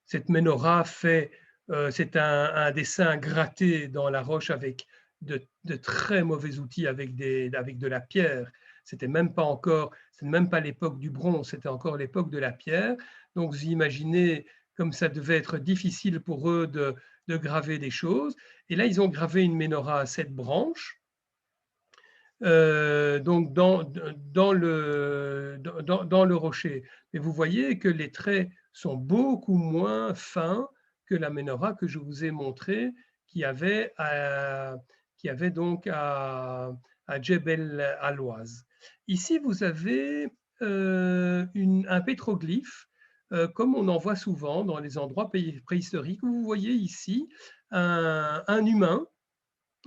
Cette menorah c'est un dessin gratté dans la roche avec de très mauvais outils, avec de la pierre. C'était même pas l'époque du bronze, c'était encore l'époque de la pierre. Donc vous imaginez comme ça devait être difficile pour eux de graver des choses. Et là, ils ont gravé une menorah à 7 branches. Donc dans le rocher. Mais vous voyez que les traits sont beaucoup moins fins que la menorah que je vous ai montré, qui avait donc à Djebel Alwaz. Ici, vous avez un pétroglyphe, comme on en voit souvent dans les endroits préhistoriques. Vous voyez ici un humain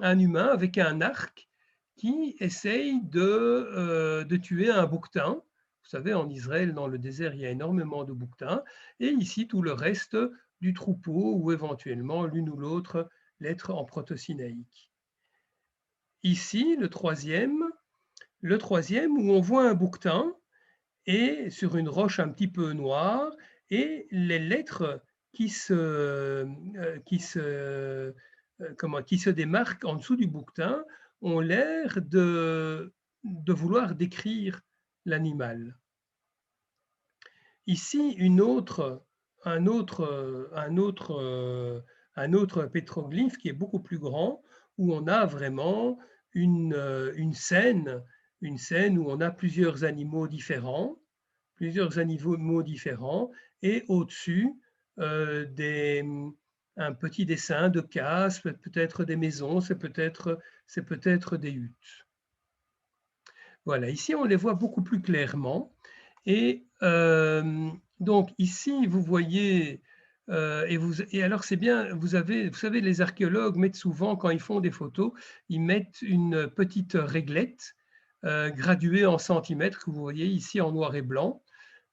avec un arc qui essaye de tuer un bouquetin. Vous savez, en Israël, dans le désert, il y a énormément de bouquetins. Et ici, tout le reste du troupeau, ou éventuellement l'une ou l'autre lettre en proto-sinaïque. Ici, le troisième, où on voit un bouquetin et sur une roche un petit peu noire, et les lettres qui se démarquent en dessous du bouquetin ont l'air de vouloir décrire l'animal. Ici, un autre pétroglyphe qui est beaucoup plus grand, où on a vraiment une scène où on a plusieurs animaux différents, et au-dessus, un petit dessin de cases, peut-être des maisons, c'est peut-être des huttes. Voilà, ici on les voit beaucoup plus clairement. Et donc ici, vous voyez, et alors c'est bien, vous savez, les archéologues mettent souvent, quand ils font des photos, ils mettent une petite réglette graduée en centimètres, que vous voyez ici en noir et blanc.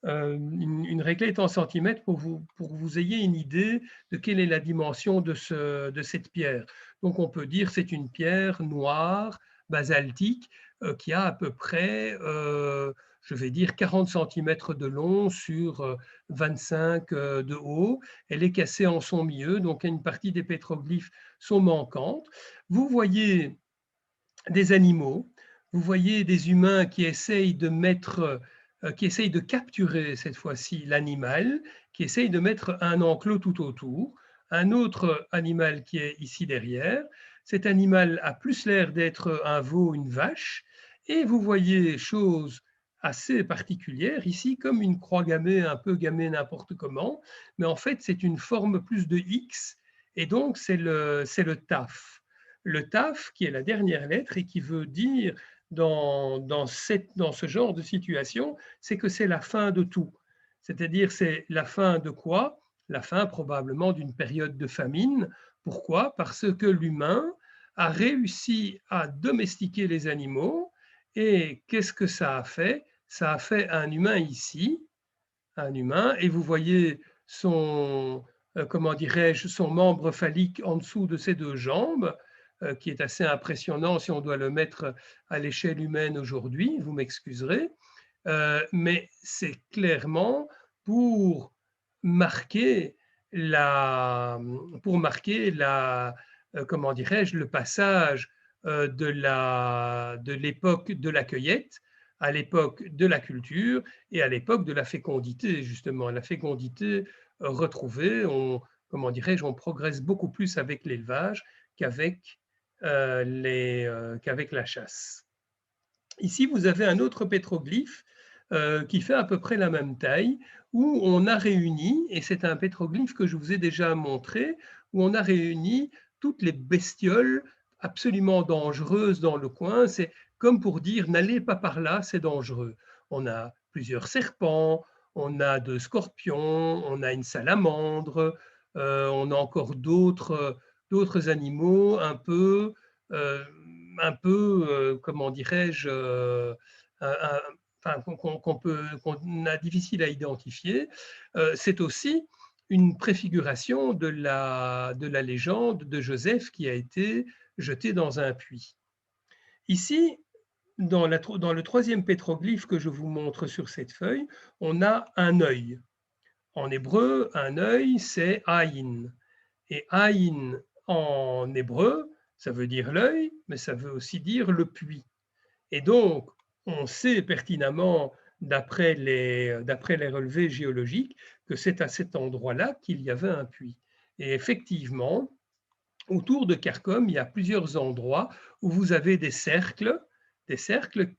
Une réglette en centimètres pour que vous ayez une idée de quelle est la dimension de cette pierre. Donc on peut dire que c'est une pierre noire, basaltique, qui a à peu près, je vais dire, 40 cm de long sur 25 de haut. Elle est cassée en son milieu, donc une partie des pétroglyphes sont manquantes. Vous voyez des animaux, vous voyez des humains qui essayent de capturer cette fois-ci l'animal, qui essayent de mettre un enclos tout autour, un autre animal qui est ici derrière. Cet animal a plus l'air d'être un veau, une vache, et vous voyez chose assez particulière ici, comme une croix gammée, un peu gammée n'importe comment, mais en fait c'est une forme plus de X, et donc c'est le taf. Le taf, qui est la dernière lettre et qui veut dire dans ce genre de situation, c'est que c'est la fin de tout. C'est-à-dire, c'est la fin de quoi? La fin probablement d'une période de famine. Pourquoi? Parce que l'humain a réussi à domestiquer les animaux. Et qu'est-ce que ça a fait? Ça a fait un humain ici, un humain, et vous voyez comment dirais-je, son membre phallique en dessous de ses deux jambes, qui est assez impressionnant si on doit le mettre à l'échelle humaine aujourd'hui, vous m'excuserez, mais c'est clairement pour marquer comment dirais-je, le passage de l'époque de la cueillette à l'époque de la culture et à l'époque de la fécondité, justement. La fécondité retrouvée, comment dirais-je, on progresse beaucoup plus avec l'élevage qu'avec la chasse. Ici, vous avez un autre pétroglyphe qui fait à peu près la même taille, où on a réuni, et c'est un pétroglyphe que je vous ai déjà montré, où on a réuni toutes les bestioles absolument dangereuses dans le coin. C'est comme pour dire n'allez pas par là, c'est dangereux. On a plusieurs serpents, on a deux scorpions, on a une salamandre, on a encore d'autres animaux euh, comment dirais-je, enfin, qu'on a difficile à identifier. C'est aussi une préfiguration de la légende de Joseph qui a été jeté dans un puits. Ici, dans le troisième pétroglyphe que je vous montre sur cette feuille, on a un œil. En hébreu, un œil, c'est Aïn. Et Aïn, en hébreu, ça veut dire l'œil, mais ça veut aussi dire le puits. Et donc, on sait pertinemment, d'après les relevés géologiques, que c'est à cet endroit-là qu'il y avait un puits. Et effectivement, autour de Kharkov, il y a plusieurs endroits où vous avez des cercles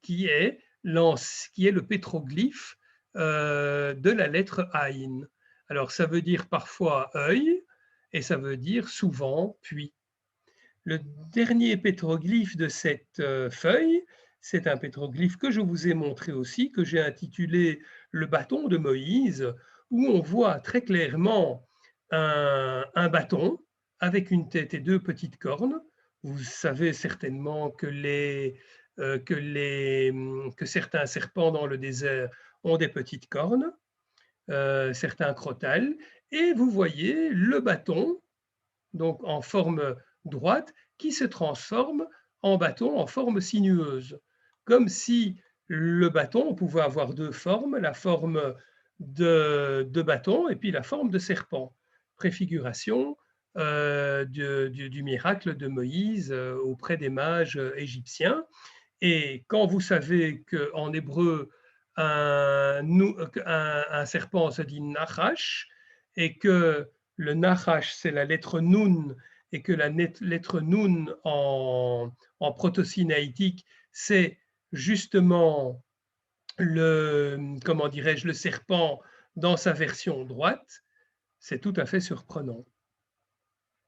qui est le pétroglyphe de la lettre Aïn. Alors, ça veut dire parfois œil et ça veut dire souvent puits. Le dernier pétroglyphe de cette feuille, c'est un pétroglyphe que je vous ai montré aussi, que j'ai intitulé Le bâton de Moïse, où on voit très clairement un bâton avec une tête et deux petites cornes. Vous savez certainement que certains serpents dans le désert ont des petites cornes, certains crotales, et vous voyez le bâton, donc en forme droite, qui se transforme en bâton en forme sinueuse. Comme si le bâton pouvait avoir deux formes, la forme de bâton et puis la forme de serpent. Préfiguration du miracle de Moïse auprès des mages égyptiens. Et quand vous savez qu'en hébreu, un serpent se dit nachash, et que le nachash, c'est la lettre nun, et que la lettre nun en proto-sinaïtique, c'est justement comment dirais-je, le serpent dans sa version droite, c'est tout à fait surprenant.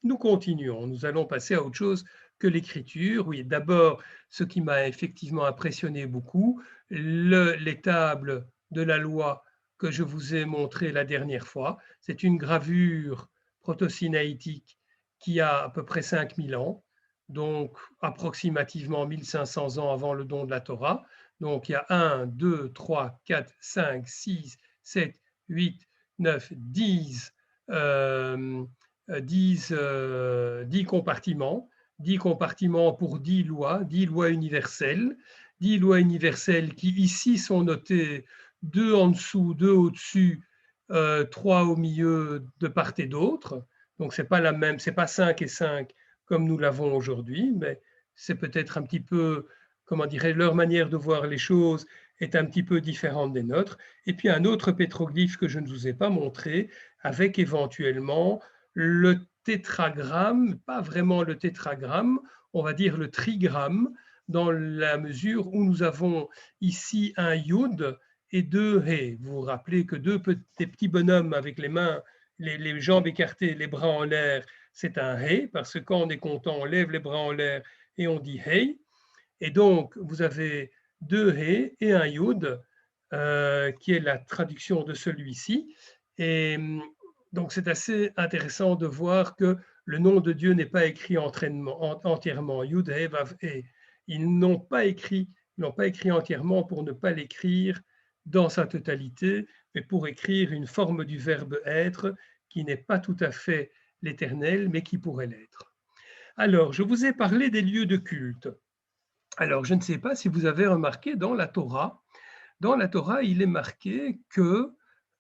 Nous continuons, nous allons passer à autre chose que l'écriture. Oui, d'abord, ce qui m'a effectivement impressionné beaucoup, les tables de la loi que je vous ai montré la dernière fois. C'est une gravure proto-sinaïtique qui a à peu près 5000 ans, donc approximativement 1500 ans avant le don de la Torah. Donc il y a 1, 2, 3, 4, 5, 6, 7, 8, 9, 10 10 compartiments, 10 compartiments pour 10 lois universelles, 10 lois universelles qui ici sont notées 2 en dessous, 2 au-dessus, 3 au milieu de part et d'autre. Donc c'est pas la même, c'est pas 5 et 5 comme nous l'avons aujourd'hui, mais c'est peut-être un petit peu, comment dirais-je, leur manière de voir les choses est un petit peu différente des nôtres. Et puis un autre pétroglyphe que je ne vous ai pas montré, avec éventuellement le tétragramme, pas vraiment le tétragramme, on va dire le trigramme, dans la mesure où nous avons ici un yud et deux he. Vous vous rappelez que des petits bonhommes avec les mains, les jambes écartées, les bras en l'air, c'est un he, parce que quand on est content, on lève les bras en l'air et on dit hey. Et donc, vous avez deux he et un yud, qui est la traduction de celui-ci. Et donc, c'est assez intéressant de voir que le nom de Dieu n'est pas écrit entièrement. Yud, He, Vav, He. Ils n'ont pas écrit entièrement pour ne pas l'écrire dans sa totalité, mais pour écrire une forme du verbe être qui n'est pas tout à fait l'éternel, mais qui pourrait l'être. Alors, je vous ai parlé des lieux de culte. Alors, je ne sais pas si vous avez remarqué dans la Torah, il est marqué que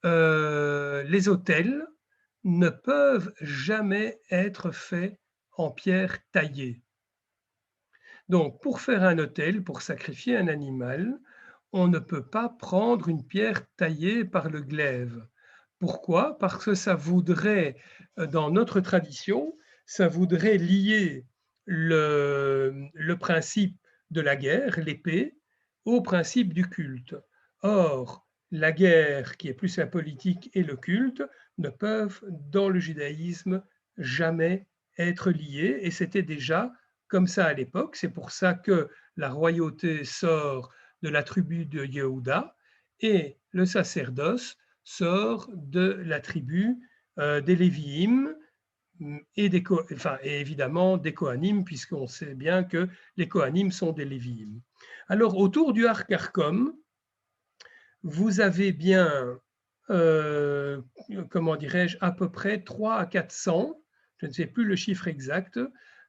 les autels ne peuvent jamais être faits en pierre taillée. Donc, pour faire un autel, pour sacrifier un animal, on ne peut pas prendre une pierre taillée par le glaive. Pourquoi? Parce que ça voudrait, dans notre tradition, ça voudrait lier le principe de la guerre, l'épée, au principe du culte. Or, la guerre, qui est plus la politique, et le culte ne peuvent, dans le judaïsme, jamais être liés, et c'était déjà comme ça à l'époque. C'est pour ça que la royauté sort de la tribu de Yehuda et le sacerdoce sort de la tribu des Lévi'im et, et évidemment des Kohanim, puisqu'on sait bien que les Kohanim sont des Lévi'im. Alors, autour du Har Karkom, vous avez bien, comment dirais-je, à peu près 3 à 400, je ne sais plus le chiffre exact,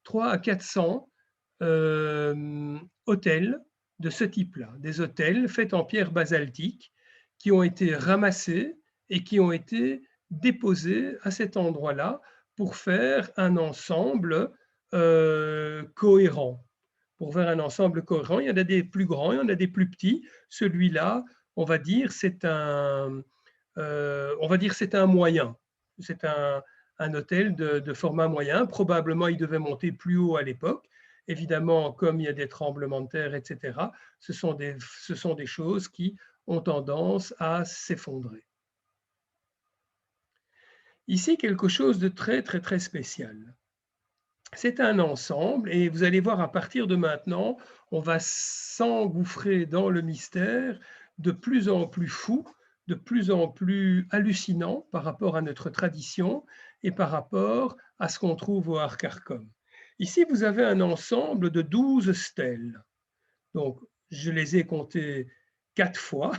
3 à 400 hôtels de ce type-là, des hôtels faits en pierre basaltique qui ont été ramassés et qui ont été déposés à cet endroit-là pour faire un ensemble cohérent. Pour faire un ensemble cohérent, il y en a des plus grands, il y en a des plus petits. Celui-là, on va dire, c'est un moyen. C'est un hôtel de format moyen. Probablement, il devait monter plus haut à l'époque. Évidemment, comme il y a des tremblements de terre, etc., ce sont des choses qui ont tendance à s'effondrer. Ici, quelque chose de très, très, très spécial. C'est un ensemble et vous allez voir à partir de maintenant, on va s'engouffrer dans le mystère de plus en plus fou, de plus en plus hallucinant par rapport à notre tradition et par rapport à ce qu'on trouve au Har Karkom. Ici, vous avez un ensemble de 12 stèles. Donc, je les ai comptées 4 fois,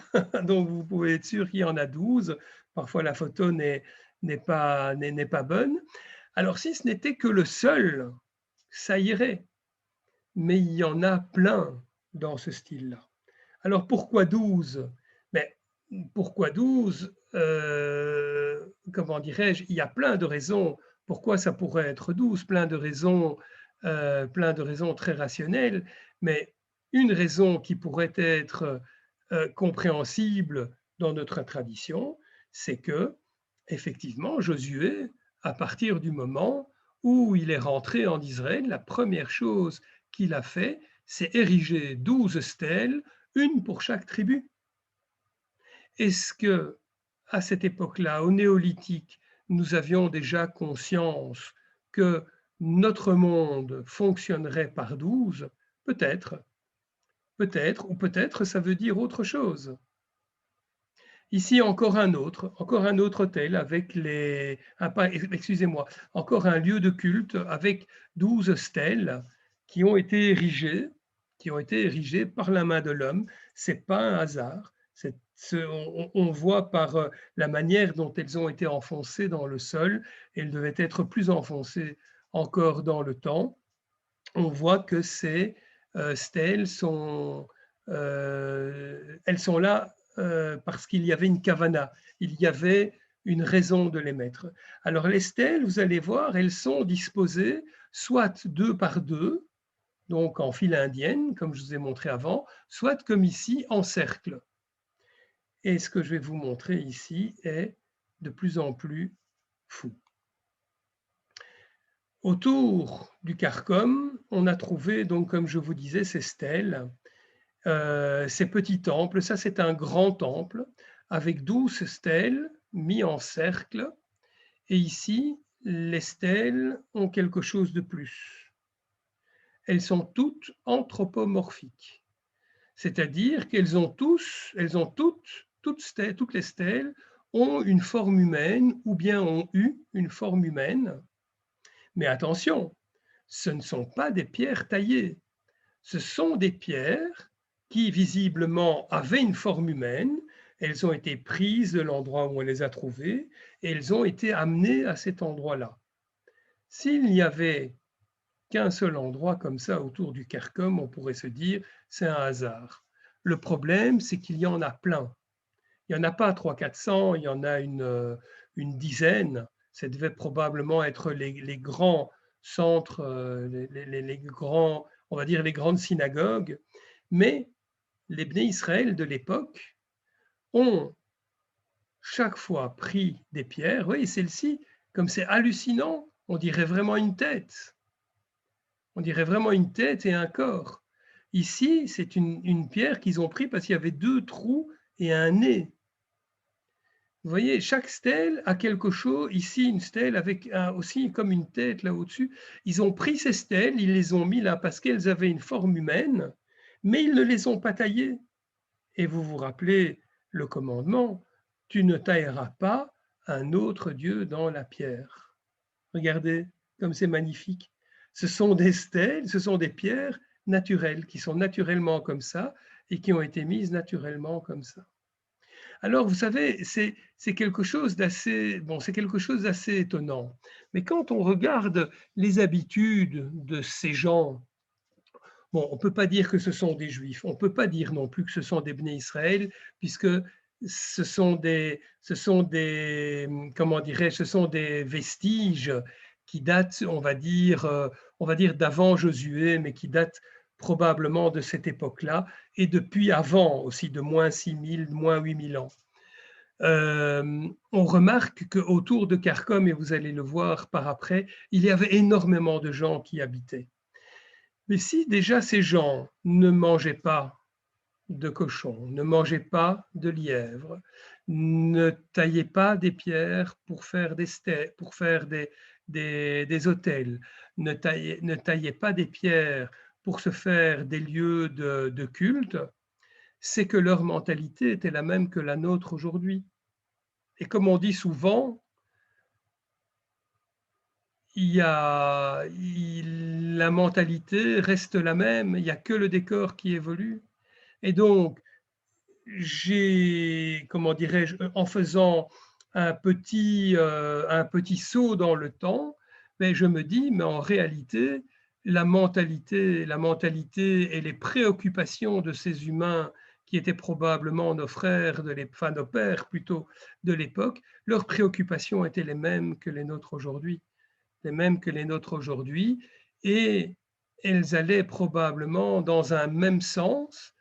donc vous pouvez être sûr qu'il y en a 12. Parfois, la photo n'est pas bonne. Alors, si ce n'était que le seul, ça irait. Mais il y en a plein dans ce style-là. Alors, pourquoi 12? Mais pourquoi 12? Comment dirais-je? Il y a plein de raisons pourquoi ça pourrait être 12, plein de raisons très rationnelles, mais une raison qui pourrait être compréhensible dans notre tradition, c'est que, effectivement, Josué, à partir du moment où il est rentré en Israël, la première chose qu'il a fait, c'est ériger 12 stèles, une pour chaque tribu. Est-ce que, à cette époque-là, au néolithique, nous avions déjà conscience que notre monde fonctionnerait par 12? Peut-être, ou peut-être ça veut dire autre chose. Ici, encore un autre hôtel avec encore un lieu de culte avec 12 stèles qui ont été érigées, par la main de l'homme. C'est pas un hasard. On voit par la manière dont elles ont été enfoncées dans le sol, elles devaient être plus enfoncées encore dans le temps. On voit que ces stèles elles sont là parce qu'il y avait une kavana, il y avait une raison de les mettre. Alors les stèles, vous allez voir, elles sont disposées soit 2 par 2, donc en file indienne, comme je vous ai montré avant, soit comme ici, en cercle. Et ce que je vais vous montrer ici est de plus en plus fou. Autour du Karkom, on a trouvé, donc, comme je vous disais, ces stèles, ces petits temples. Ça, c'est un grand temple avec 12 stèles mis en cercle. Et ici, les stèles ont quelque chose de plus. Elles sont toutes anthropomorphiques. C'est-à-dire qu'elles ont toutes les stèles ont une forme humaine ou bien ont eu une forme humaine. Mais attention, ce ne sont pas des pierres taillées. Ce sont des pierres qui visiblement avaient une forme humaine. Elles ont été prises de l'endroit où on les a trouvées et elles ont été amenées à cet endroit-là. S'il n'y avait qu'un seul endroit comme ça autour du Kercom, on pourrait se dire c'est un hasard. Le problème, c'est qu'il y en a plein. Il n'y en a pas 300-400, il y en a une dizaine. Ça devait probablement être les grands centres, les grands, on va dire les grandes synagogues. Mais les Bnei Israël de l'époque ont chaque fois pris des pierres. Oui, celle-ci, comme c'est hallucinant, on dirait vraiment une tête. On dirait vraiment une tête et un corps. Ici, c'est une pierre qu'ils ont pris parce qu'il y avait 2 trous et un nez. Vous voyez, chaque stèle a quelque chose. Ici, une stèle avec aussi comme une tête là au-dessus. Ils ont pris ces stèles, ils les ont mis là parce qu'elles avaient une forme humaine, mais ils ne les ont pas taillées. Et vous vous rappelez le commandement, tu ne tailleras pas un autre Dieu dans la pierre. Regardez comme c'est magnifique. Ce sont des stèles, ce sont des pierres naturelles qui sont naturellement comme ça et qui ont été mises naturellement comme ça. Alors, vous savez, c'est quelque chose d'assez bon, c'est quelque chose d'assez étonnant. Mais quand on regarde les habitudes de ces gens, bon, on ne peut pas dire que ce sont des Juifs, on ne peut pas dire non plus que ce sont des Bnei Israël, puisque comment dirais-je, ce sont des vestiges qui datent, on va dire d'avant Josué, mais qui datent probablement de cette époque-là, et depuis avant aussi, de moins 6000, moins 8000 ans. On remarque qu'autour de Kharkov, et vous allez le voir par après, il y avait énormément de gens qui habitaient. Mais si déjà ces gens ne mangeaient pas de cochon, ne mangeaient pas de lièvre, ne taillaient pas des pierres pour faire pour faire des autels, ne taillaient pas des pierres pour se faire des lieux de culte, c'est que leur mentalité était la même que la nôtre aujourd'hui. Et comme on dit souvent, la mentalité reste la même, il n'y a que le décor qui évolue. Et donc, comment dirais-je, en faisant un petit saut dans le temps, mais je me dis, mais en réalité, la mentalité et les préoccupations de ces humains qui étaient probablement nos frères, enfin nos pères plutôt de l'époque, leurs préoccupations étaient les mêmes que les nôtres aujourd'hui, les mêmes que les nôtres aujourd'hui, et elles allaient probablement dans un même sens,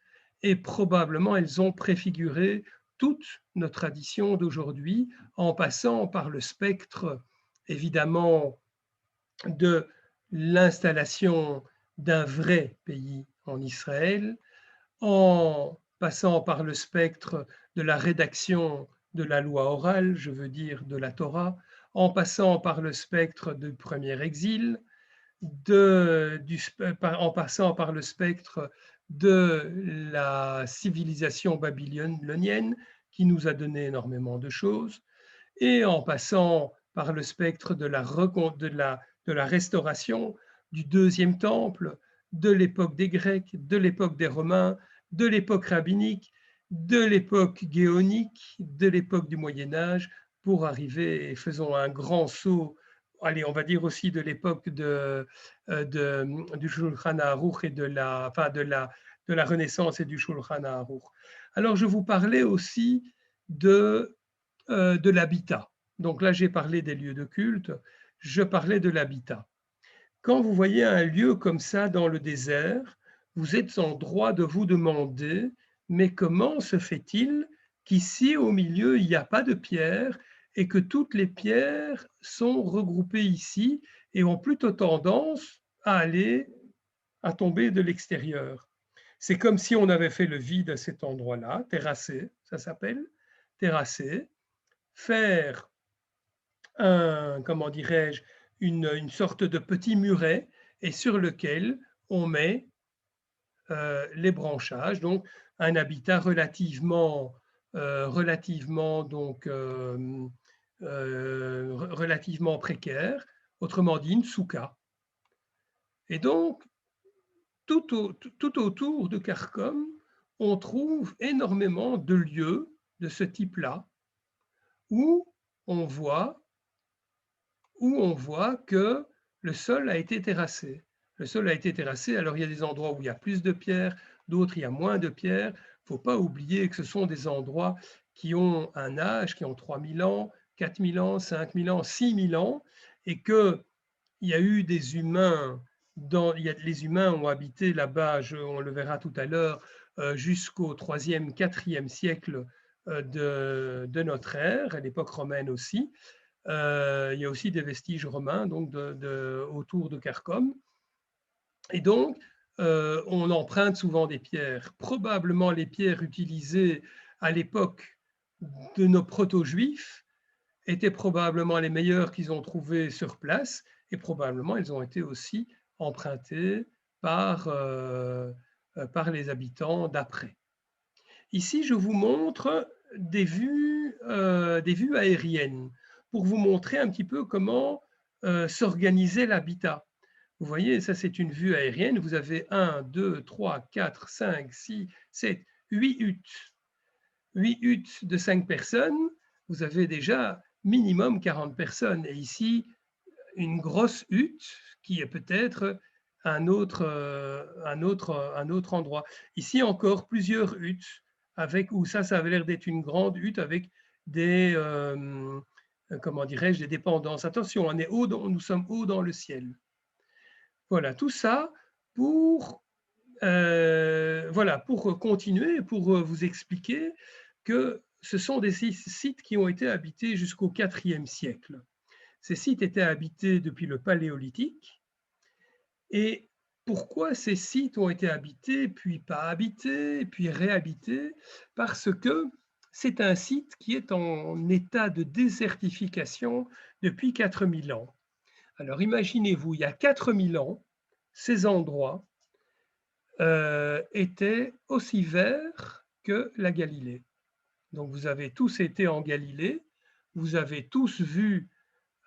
et probablement elles ont préfiguré toute nos traditions d'aujourd'hui en passant par le spectre, évidemment, de l'installation d'un vrai pays en Israël, en passant par le spectre de la rédaction de la loi orale, je veux dire de la Torah, en passant par le spectre du premier exil, en passant par le spectre de la civilisation babylonienne qui nous a donné énormément de choses, et en passant par le spectre de la restauration du deuxième temple, de l'époque des Grecs, de l'époque des Romains, de l'époque rabbinique, de l'époque géonique, de l'époque du Moyen Âge, pour arriver, et faisons un grand saut, allez, on va dire aussi de l'époque du Shulchan Aruch et de la Renaissance et du Shulchan Aruch. Alors, je vous parlais aussi de l'habitat. Donc là, j'ai parlé des lieux de culte, je parlais de l'habitat. Quand vous voyez un lieu comme ça dans le désert, vous êtes en droit de vous demander, mais comment se fait-il qu'ici au milieu, il n'y a pas de pierre et que toutes les pierres sont regroupées ici et ont plutôt tendance à tomber de l'extérieur. C'est comme si on avait fait le vide à cet endroit-là, terrassé, ça s'appelle, terrassé, faire comment dirais-je, une sorte de petit muret et sur lequel on met les branchages, donc un habitat relativement précaire, autrement dit une souka. Et donc, tout autour de Kharkov, on trouve énormément de lieux de ce type-là où on voit que le sol a été terrassé. Le sol a été terrassé, alors il y a des endroits où il y a plus de pierres, d'autres il y a moins de pierres. Il ne faut pas oublier que ce sont des endroits qui ont un âge, qui ont 3000 ans, 4000 ans, 5000 ans, 6000 ans, et qu'il y a eu des humains, les humains ont habité là-bas, on le verra tout à l'heure, jusqu'au 3e, 4e siècle de notre ère, à l'époque romaine aussi. Il y a aussi des vestiges romains donc autour de Kharkov. Et donc, on emprunte souvent des pierres. Probablement les pierres utilisées à l'époque de nos proto-juifs étaient probablement les meilleures qu'ils ont trouvées sur place, et probablement elles ont été aussi empruntées par les habitants d'après. Ici, je vous montre des vues aériennes pour vous montrer un petit peu comment s'organisait l'habitat. Vous voyez, ça c'est une vue aérienne. Vous avez 1, 2, 3, 4, 5, 6, 7, 8 huttes. 8 huttes de 5 personnes. Vous avez déjà minimum 40 personnes. Et ici, une grosse hutte qui est peut-être un autre endroit. Ici encore plusieurs huttes, où ça avait l'air d'être une grande hutte avec des, comment dirais-je, des dépendances. Attention, nous sommes haut dans le ciel. Voilà, tout ça pour, pour continuer, pour vous expliquer que ce sont des sites qui ont été habités jusqu'au IVe siècle. Ces sites étaient habités depuis le Paléolithique. Et pourquoi ces sites ont été habités, puis pas habités, puis réhabités? Parce que c'est un site qui est en état de désertification depuis 4000 ans. Alors imaginez-vous, il y a 4000 ans, ces endroits étaient aussi verts que la Galilée. Donc vous avez tous été en Galilée, vous avez tous vu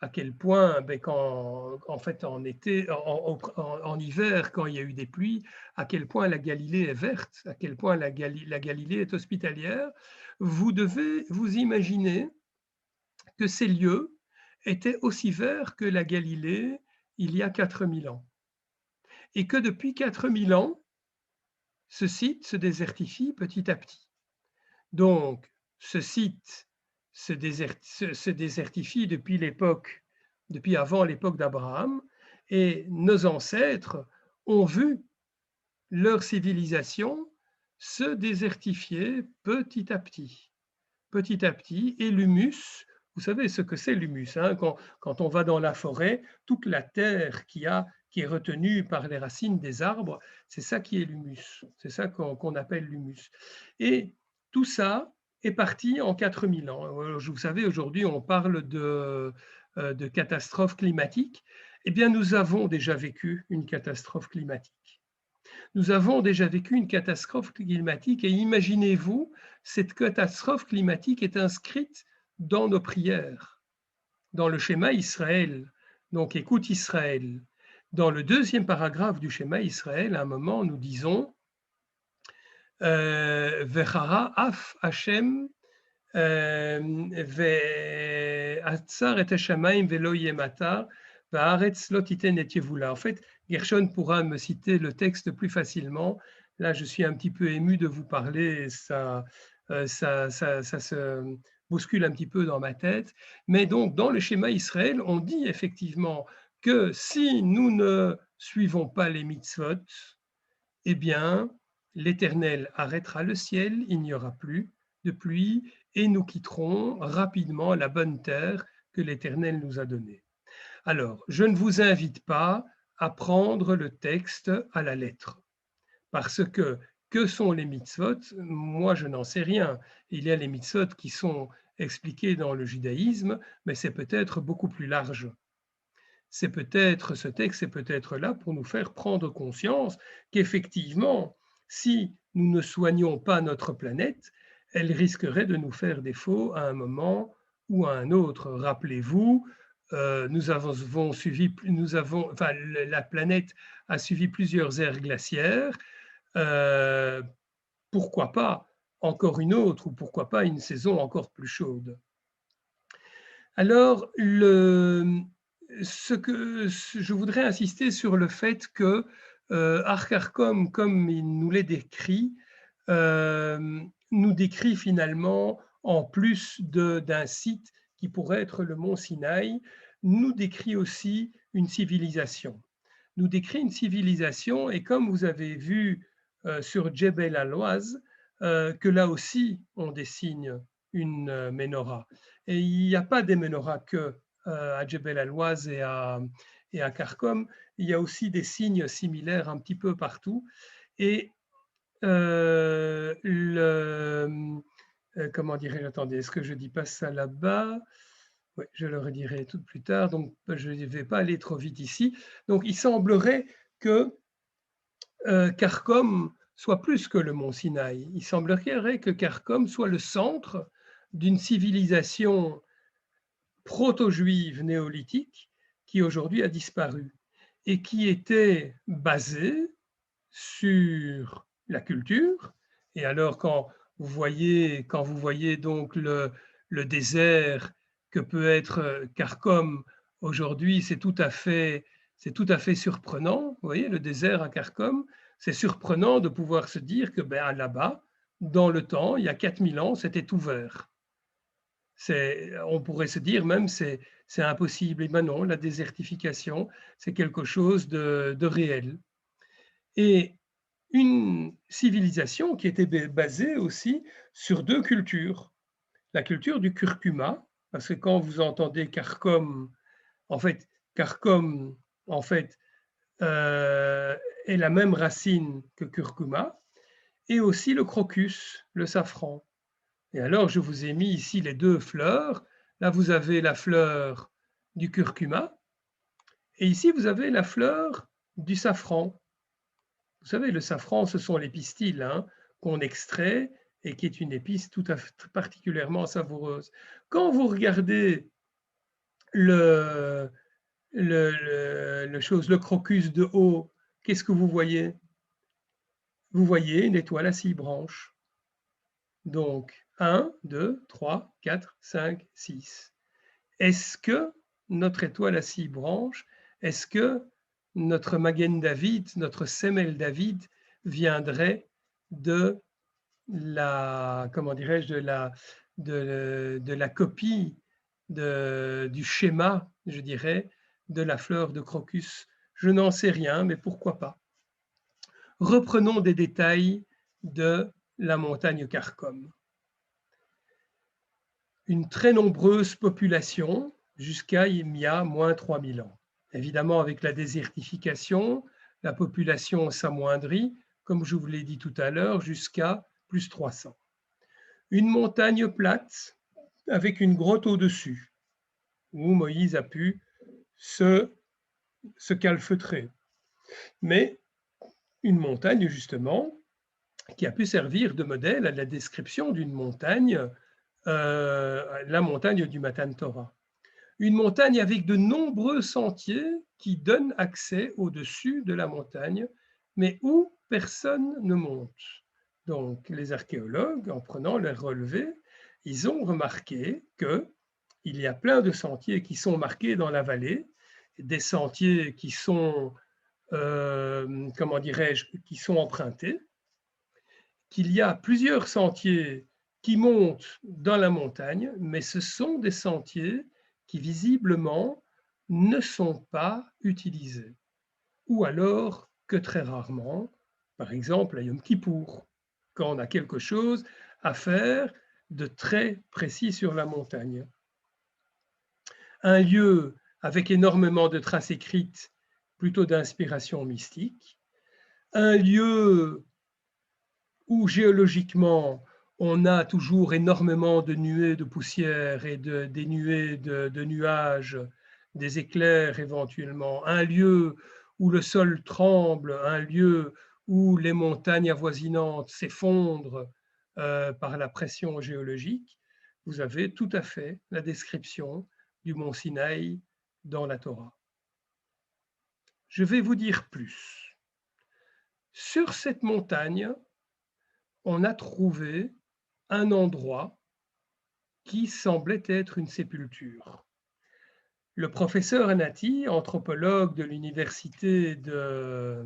à quel point, en fait, en hiver, quand il y a eu des pluies, à quel point la Galilée est verte, à quel point la Galilée est hospitalière. Vous devez vous imaginer que ces lieux étaient aussi verts que la Galilée il y a 4000 ans. Et que depuis 4000 ans, ce site se désertifie petit à petit. Donc, ce site se désertifie depuis avant l'époque d'Abraham, et nos ancêtres ont vu leur civilisation se désertifier petit à petit. Petit à petit, et l'humus, vous savez ce que c'est l'humus, hein, quand on va dans la forêt, toute la terre qui est retenue par les racines des arbres, c'est ça qui est l'humus, c'est ça qu'on appelle l'humus. Et tout ça est parti en 4000 ans. Vous savez, aujourd'hui, on parle de catastrophe climatique. Eh bien, nous avons déjà vécu une catastrophe climatique. Nous avons déjà vécu une catastrophe climatique et imaginez-vous, cette catastrophe climatique est inscrite dans nos prières, dans le schéma Israël. Donc écoute Israël. Dans le deuxième paragraphe du schéma Israël, à un moment, nous disons Vechara af Hashem ve'atzar et hashamayim ve'lo yemata va'aretz lo titen et yevula. En fait, Gershon pourra me citer le texte plus facilement. Là, je suis un petit peu ému de vous parler, ça se bouscule un petit peu dans ma tête. Mais donc, dans le schéma Israël, on dit effectivement que si nous ne suivons pas les mitzvot, eh bien, l'Éternel arrêtera le ciel, il n'y aura plus de pluie, et nous quitterons rapidement la bonne terre que l'Éternel nous a donnée. Alors, je ne vous invite pas à prendre le texte à la lettre, parce que sont les mitzvot? Moi, je n'en sais rien. Il y a les mitzvot qui sont expliqués dans le judaïsme, mais c'est peut-être beaucoup plus large. Ce texte est peut-être là pour nous faire prendre conscience qu'effectivement, si nous ne soignons pas notre planète, elle risquerait de nous faire défaut à un moment ou à un autre. Rappelez-vous, la planète a suivi plusieurs ères glaciaires. Pourquoi pas encore une autre, ou pourquoi pas une saison encore plus chaude? Alors, je voudrais insister sur le fait que Arkarcom, comme il nous l'est décrit, nous décrit finalement, en plus d'un site qui pourrait être le mont Sinaï, nous décrit aussi une civilisation. Nous décrit une civilisation, et comme vous avez vu sur Djebel al-Waz, que là aussi on dessine une menorah. Et il n'y a pas des menorahs que à Djebel al-Waz et à Karkom, il y a aussi des signes similaires un petit peu partout. Et comment dirais-je, attendez, est-ce que je ne dis pas ça là-bas? Oui, je le redirai tout plus tard, donc je ne vais pas aller trop vite ici. Donc il semblerait que Kharkov soit plus que le mont Sinaï. Il semblerait que Kharkov soit le centre d'une civilisation proto-juive néolithique qui aujourd'hui a disparu et qui était basée sur la culture. Et alors quand vous voyez donc le désert que peut être Kharkov aujourd'hui, c'est tout à fait surprenant. Vous voyez, le désert à Kharkov, c'est surprenant de pouvoir se dire que ben, là-bas, dans le temps, il y a 4000 ans, c'était ouvert. On pourrait se dire même c'est impossible. Et ben non, la désertification, c'est quelque chose de réel. Et une civilisation qui était basée aussi sur deux cultures. La culture du curcuma, parce que quand vous entendez Kharkov, en fait, Kharkov, en fait, est la même racine que curcuma, et aussi le crocus, le safran. Et alors, je vous ai mis ici les deux fleurs. Là, vous avez la fleur du curcuma, et ici, vous avez la fleur du safran. Vous savez, le safran, ce sont les pistils hein, qu'on extrait et qui est une épice tout à fait particulièrement savoureuse. Quand vous regardez le le crocus de haut, qu'est-ce que vous voyez? Vous voyez une étoile à 6 branches. Donc, 1, 2, 3, 4, 5, 6. Est-ce que notre étoile à 6 branches, est-ce que notre Magen David, notre Semel David viendrait de la, comment dirais-je, de la copie du schéma, je dirais, de la fleur de crocus? Je n'en sais rien, mais pourquoi pas? Reprenons des détails de la montagne Kharkov. Une très nombreuse population jusqu'à il y a moins 3000 ans. Évidemment, avec la désertification, la population s'amoindrit, comme je vous l'ai dit tout à l'heure, jusqu'à plus 300. Une montagne plate avec une grotte au-dessus, où Moïse a pu se calfeutrer. Mais une montagne, justement, qui a pu servir de modèle à la description d'une montagne, la montagne du Matan Torah. Une montagne avec de nombreux sentiers qui donnent accès au-dessus de la montagne, mais où personne ne monte. Donc, les archéologues, en prenant leurs relevés, ils ont remarqué qu'il y a plein de sentiers qui sont marqués dans la vallée, des sentiers qui sont, comment dirais-je, qui sont empruntés, qu'il y a plusieurs sentiers qui montent dans la montagne, mais ce sont des sentiers qui visiblement ne sont pas utilisés, ou alors que très rarement, par exemple à Yom Kippour, quand on a quelque chose à faire de très précis sur la montagne. Un lieu avec énormément de traces écrites, plutôt d'inspiration mystique, un lieu où géologiquement on a toujours énormément de nuées de poussière et des nuées de nuages, des éclairs éventuellement, un lieu où le sol tremble, un lieu où les montagnes avoisinantes s'effondrent par la pression géologique, vous avez tout à fait la description du mont Sinaï dans la Torah. Je vais vous dire plus. Sur cette montagne, on a trouvé un endroit qui semblait être une sépulture. Le professeur Anati, anthropologue de l'université de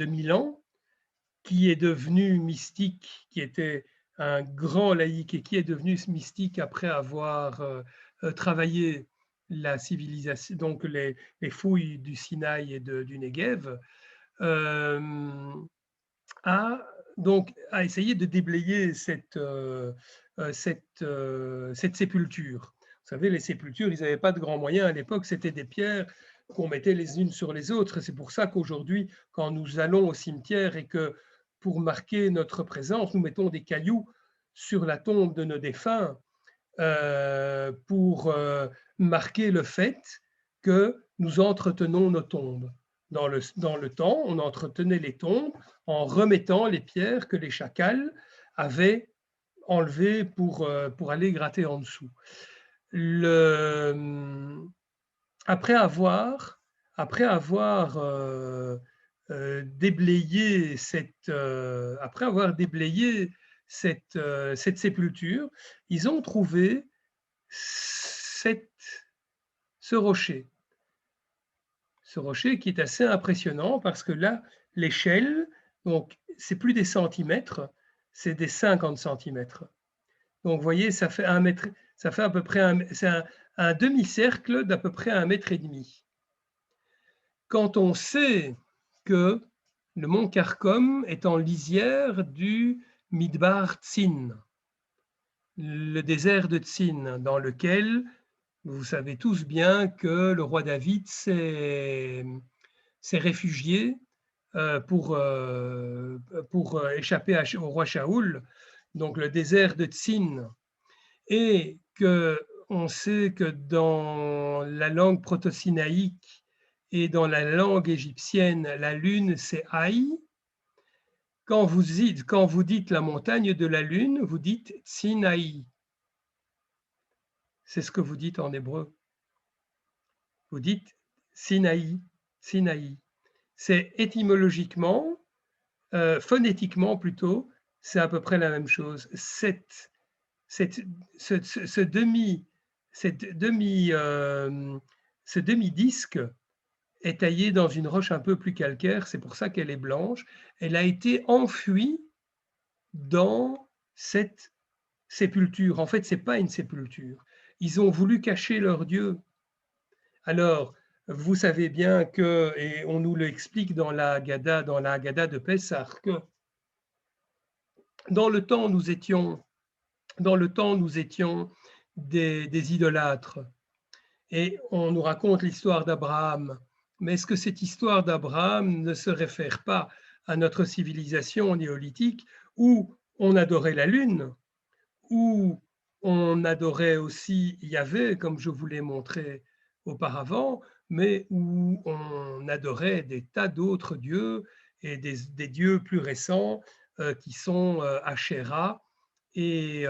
Milan, qui est devenu mystique, qui était un grand laïc et qui est devenu mystique après avoir travaillé la civilisation, donc les fouilles du Sinaï et du Negev, a essayé de déblayer cette sépulture. Vous savez, les sépultures, ils n'avaient pas de grands moyens à l'époque, c'était des pierres qu'on mettait les unes sur les autres. C'est pour ça qu'aujourd'hui, quand nous allons au cimetière et que pour marquer notre présence, nous mettons des cailloux sur la tombe de nos défunts pour marquer le fait que nous entretenons nos tombes. Dans le temps, on entretenait les tombes en remettant les pierres que les chacals avaient enlevées pour aller gratter en dessous. Après avoir déblayé cette sépulture, ils ont trouvé ce rocher qui est assez impressionnant parce que là, l'échelle, donc c'est plus des centimètres, c'est des 50 centimètres. Donc vous voyez, ça fait à peu près un demi-cercle d'à peu près 1,5 m. Quand on sait que le mont Karakum est en lisière du Midbar Tzin, le désert de Tzin, dans lequel vous savez tous bien que le roi David s'est réfugié pour échapper au roi Shaoul, donc le désert de Tzin, et qu'on sait que dans la langue proto-sinaïque et dans la langue égyptienne, la lune c'est Haï. Quand vous dites la montagne de la lune, vous dites Tsinaï. C'est ce que vous dites en hébreu. Vous dites Sinaï, Sinaï. C'est étymologiquement, phonétiquement plutôt, c'est à peu près la même chose. Ce demi-disque est taillé dans une roche un peu plus calcaire, c'est pour ça qu'elle est blanche. Elle a été enfouie dans cette sépulture. En fait, ce n'est pas une sépulture. Ils ont voulu cacher leur Dieu. Alors, vous savez bien que, et on nous l'explique dans la Haggadah de Pessah, que dans le temps, nous étions des idolâtres. Et on nous raconte l'histoire d'Abraham. Mais est-ce que cette histoire d'Abraham ne se réfère pas à notre civilisation néolithique où on adorait la lune, où on adorait aussi Yahvé, comme je vous l'ai montré auparavant, mais où on adorait des tas d'autres dieux et des dieux plus récents qui sont Asherah et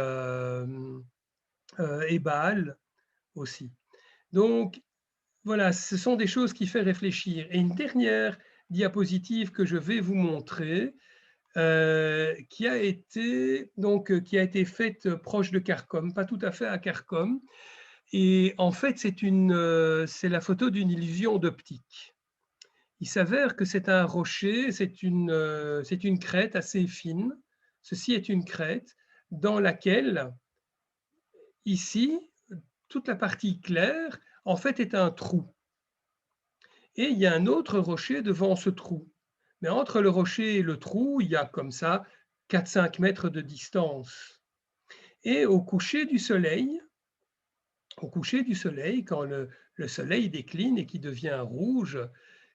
Baal aussi. Donc, voilà, ce sont des choses qui font réfléchir. Et une dernière diapositive que je vais vous montrer, qui a été faite proche de Karakum, pas tout à fait à Karakum. Et en fait, c'est la photo d'une illusion d'optique. Il s'avère que c'est un rocher, c'est une crête assez fine. Ceci est une crête dans laquelle, ici, toute la partie claire, en fait, est un trou. Et il y a un autre rocher devant ce trou. Mais entre le rocher et le trou, il y a comme ça 4-5 mètres de distance. Et au coucher du soleil, quand le soleil décline et qui devient rouge,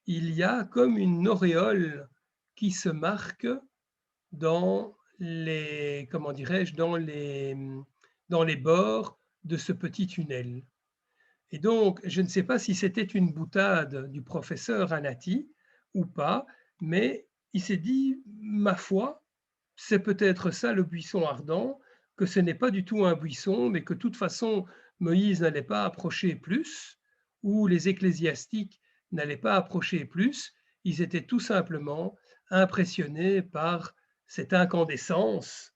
il y a comme une auréole qui se marque dans les, comment dirais-je, dans les bords de ce petit tunnel. Et donc, je ne sais pas si c'était une boutade du professeur Anati ou pas, mais il s'est dit, ma foi, c'est peut-être ça le buisson ardent, que ce n'est pas du tout un buisson, mais que de toute façon, Moïse n'allait pas approcher plus, ou les ecclésiastiques n'allaient pas approcher plus, ils étaient tout simplement impressionnés par cette incandescence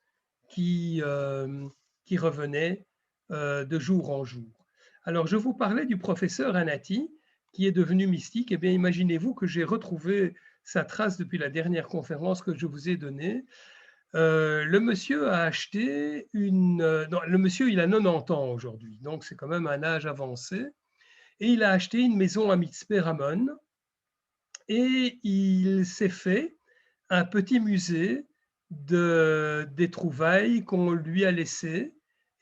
qui revenait de jour en jour. Alors, je vous parlais du professeur Anati, qui est devenu mystique. Eh bien, imaginez-vous que j'ai retrouvé sa trace depuis la dernière conférence que je vous ai donnée. Le monsieur a acheté le monsieur, il a 90 ans aujourd'hui, donc c'est quand même un âge avancé. Et il a acheté une maison à Mitzpeh Ramon et il s'est fait un petit musée des trouvailles qu'on lui a laissées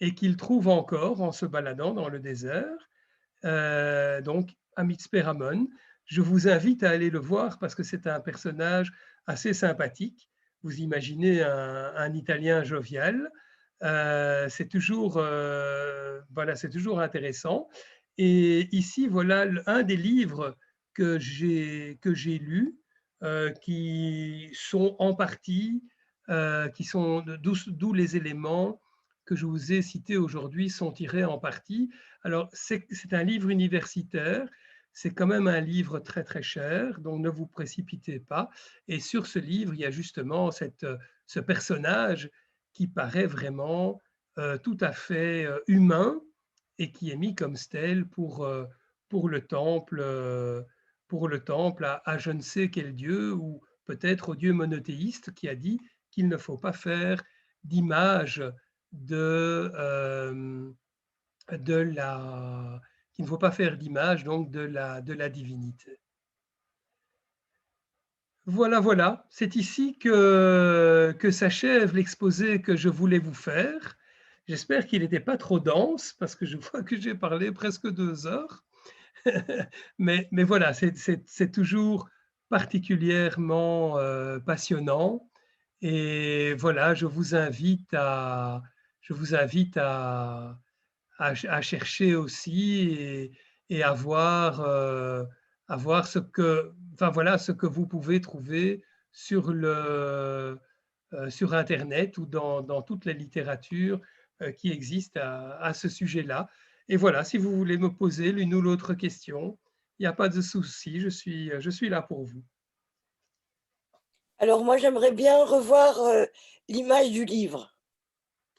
et qu'il trouve encore en se baladant dans le désert, donc à Mitzpeh Ramon. Je vous invite à aller le voir parce que c'est un personnage assez sympathique. Vous imaginez un Italien jovial voilà, c'est toujours intéressant. Et ici, voilà un des livres que j'ai lus, qui sont en partie, d'où les éléments que je vous ai cités aujourd'hui sont tirés en partie. Alors, c'est un livre universitaire, c'est quand même un livre très très cher, donc ne vous précipitez pas. Et sur ce livre, il y a justement ce personnage qui paraît vraiment tout à fait humain et qui est mis comme stèle pour le temple, à je ne sais quel dieu, ou peut-être au dieu monothéiste qui a dit qu'il ne faut pas faire d'image de, de la, qu'il ne faut pas faire d'image donc de la divinité. Voilà, voilà, c'est ici que s'achève l'exposé que je voulais vous faire. J'espère qu'il n'était pas trop dense, parce que je vois que j'ai parlé presque 2 heures. mais voilà, c'est toujours particulièrement passionnant. Et voilà, je vous invite à chercher aussi et à voir ce que, enfin voilà, ce que vous pouvez trouver sur Internet ou dans toute la littérature qui existe à ce sujet-là. Et voilà, si vous voulez me poser l'une ou l'autre question, il n'y a pas de souci, je suis là pour vous. Alors moi, j'aimerais bien revoir l'image du livre.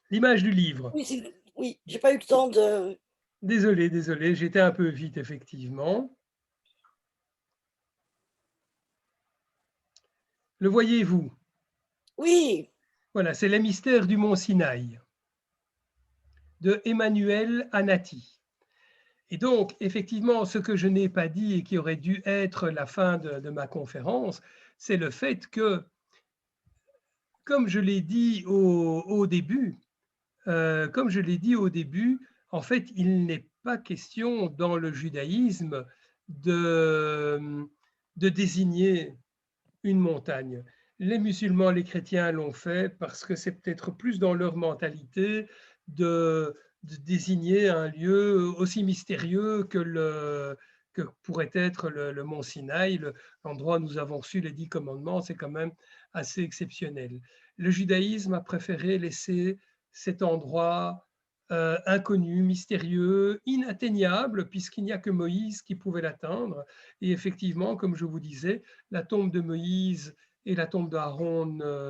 L'image du livre. Oui, oui, j'ai pas eu le temps de... Désolé, désolé, j'étais un peu vite, effectivement. Le voyez-vous? Oui, Voilà, c'est les mystères du mont Sinaï de Emmanuel Anati. Et donc, effectivement, ce que je n'ai pas dit et qui aurait dû être la fin de ma conférence, c'est le fait que, comme je l'ai dit au début, en fait, il n'est pas question dans le judaïsme de désigner une montagne. Les musulmans, les chrétiens l'ont fait parce que c'est peut-être plus dans leur mentalité de désigner un lieu aussi mystérieux que pourrait être le mont Sinaï, l'endroit où nous avons reçu les 10 commandements, c'est quand même assez exceptionnel. Le judaïsme a préféré laisser cet endroit inconnu, mystérieux, inatteignable, puisqu'il n'y a que Moïse qui pouvait l'atteindre. Et effectivement, comme je vous disais, la tombe de Moïse et la tombe d'Aaron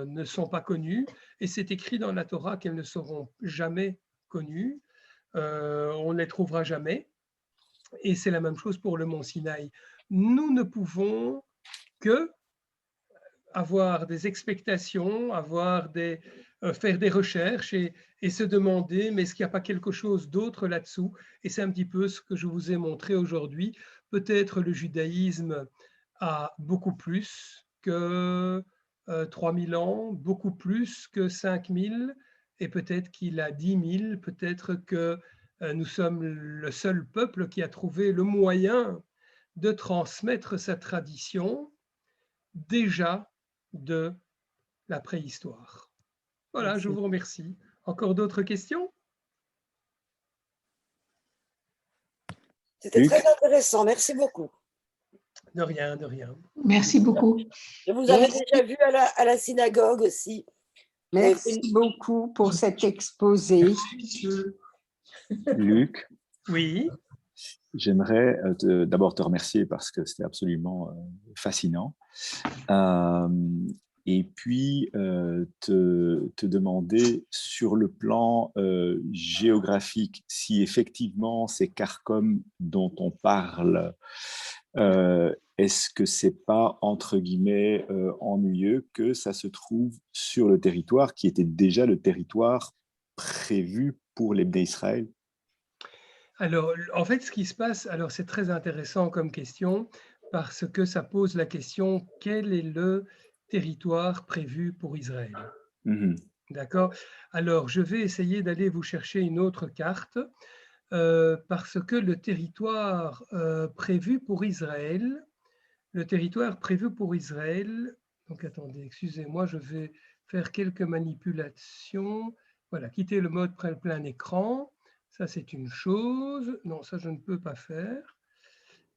ne sont pas connues, et c'est écrit dans la Torah qu'elles ne seront jamais connues, on ne les trouvera jamais, et c'est la même chose pour le mont Sinaï. Nous ne pouvons que avoir des expectations, faire des recherches et se demander, mais est-ce qu'il n'y a pas quelque chose d'autre là-dessous? Et c'est un petit peu ce que je vous ai montré aujourd'hui. Peut-être le judaïsme a beaucoup plus que 3000 ans, beaucoup plus que 5000, et peut-être qu'il a 10 000, peut-être que nous sommes le seul peuple qui a trouvé le moyen de transmettre sa tradition déjà de la préhistoire. Voilà, je Merci. vous remercie. Encore d'autres questions? c'était Luc, très intéressant. Merci beaucoup. De rien, de rien. Merci beaucoup. Je vous avais Merci. déjà vu à la synagogue aussi. Merci beaucoup pour cet exposé. Luc, Oui, j'aimerais d'abord te remercier parce que c'était absolument fascinant. Et puis te demander sur le plan géographique si effectivement ces CARCOM dont on parle, est-ce que c'est pas entre guillemets ennuyeux que ça se trouve sur le territoire qui était déjà le territoire prévu pour les Bnei Israël? alors en fait, ce qui se passe, alors c'est très intéressant comme question parce que ça pose la question, quel est le territoire prévu pour Israël? Mhm. D'accord? Alors, je vais essayer d'aller vous chercher une autre carte parce que le territoire prévu pour Israël, donc attendez, excusez-moi, je vais faire quelques manipulations. Voilà, quitter le mode plein écran. Ça, c'est une chose. Non, ça, je ne peux pas faire.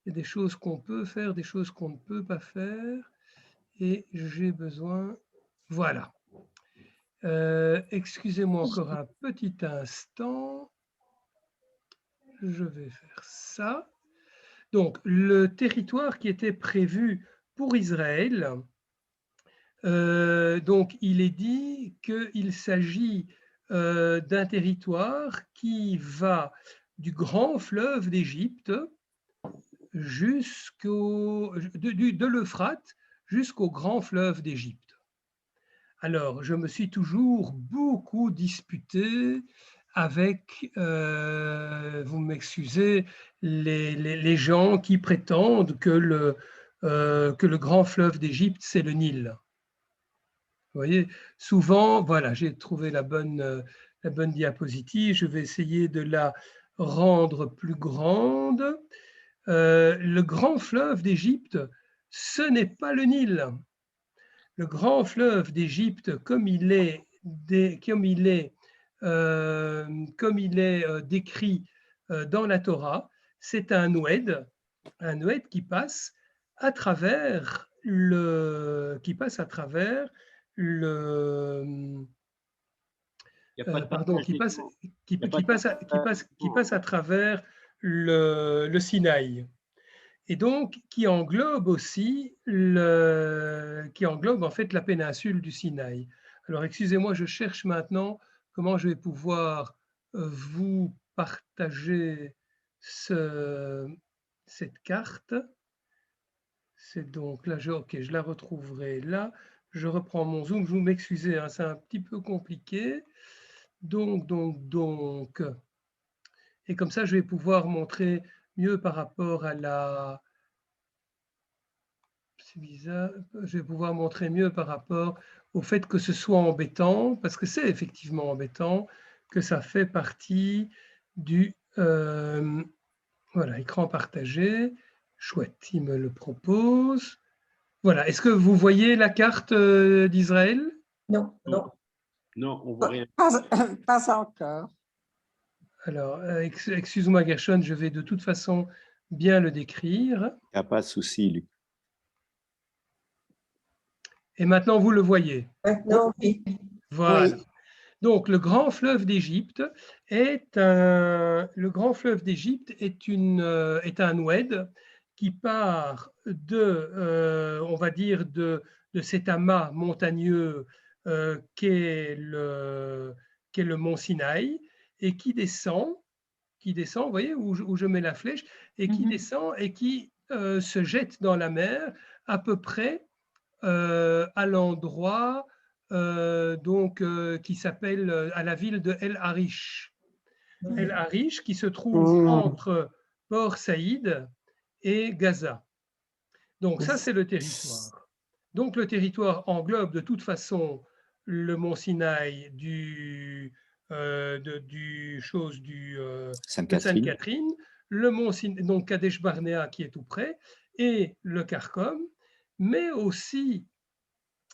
Il y a des choses qu'on peut faire, des choses qu'on ne peut pas faire. Et j'ai besoin... Voilà. Excusez-moi encore un petit instant. Je vais faire ça. Donc, le territoire qui était prévu pour Israël, donc il est dit qu'il s'agit d'un territoire qui va du grand fleuve d'Égypte de l'Euphrate jusqu'au grand fleuve d'Égypte. Alors, je me suis toujours beaucoup disputé avec, vous m'excusez, les gens qui prétendent que le grand fleuve d'Égypte, c'est le Nil. Vous voyez, souvent, voilà, j'ai trouvé la bonne diapositive, je vais essayer de la rendre plus grande. Le grand fleuve d'Égypte, ce n'est pas le Nil. Le grand fleuve d'Égypte, comme il est décrit dans la Torah, c'est un oued qui passe à travers le à travers le Sinaï. Et donc qui englobe aussi en fait la péninsule du Sinaï. Alors excusez-moi, je cherche maintenant comment je vais pouvoir vous partager cette carte. C'est donc là, je la retrouverai là. Je reprends mon zoom, vous m'excusez, hein, c'est un petit peu compliqué. Donc, et comme ça, je vais pouvoir montrer mieux par rapport à la... C'est bizarre, je vais pouvoir montrer mieux par rapport au fait que ce soit embêtant, parce que c'est effectivement embêtant, que ça fait partie du... voilà, écran partagé. Chouette, il me le propose. Voilà, est-ce que vous voyez la carte d'Israël? Non, non. Non, on ne voit rien. Pas encore. Alors, excuse-moi Gershon, je vais de toute façon bien le décrire. Il n'y a pas de souci, Luc. Et maintenant, vous le voyez. Maintenant, oui. Voilà. Oui. Donc, le grand fleuve d'Égypte est un oued qui part on va dire, de cet amas montagneux qu'est le mont Sinaï et qui descend, vous voyez, où je mets la flèche, et qui descend et qui se jette dans la mer à peu près à l'endroit qui s'appelle à la ville de El Arish. El Arish qui se trouve entre Port Saïd et Gaza. Donc ça, c'est le territoire. Donc le territoire englobe de toute façon le mont Sinaï de Sainte-Catherine, le mont donc Kadesh Barnea qui est tout près, et le Karkom, mais aussi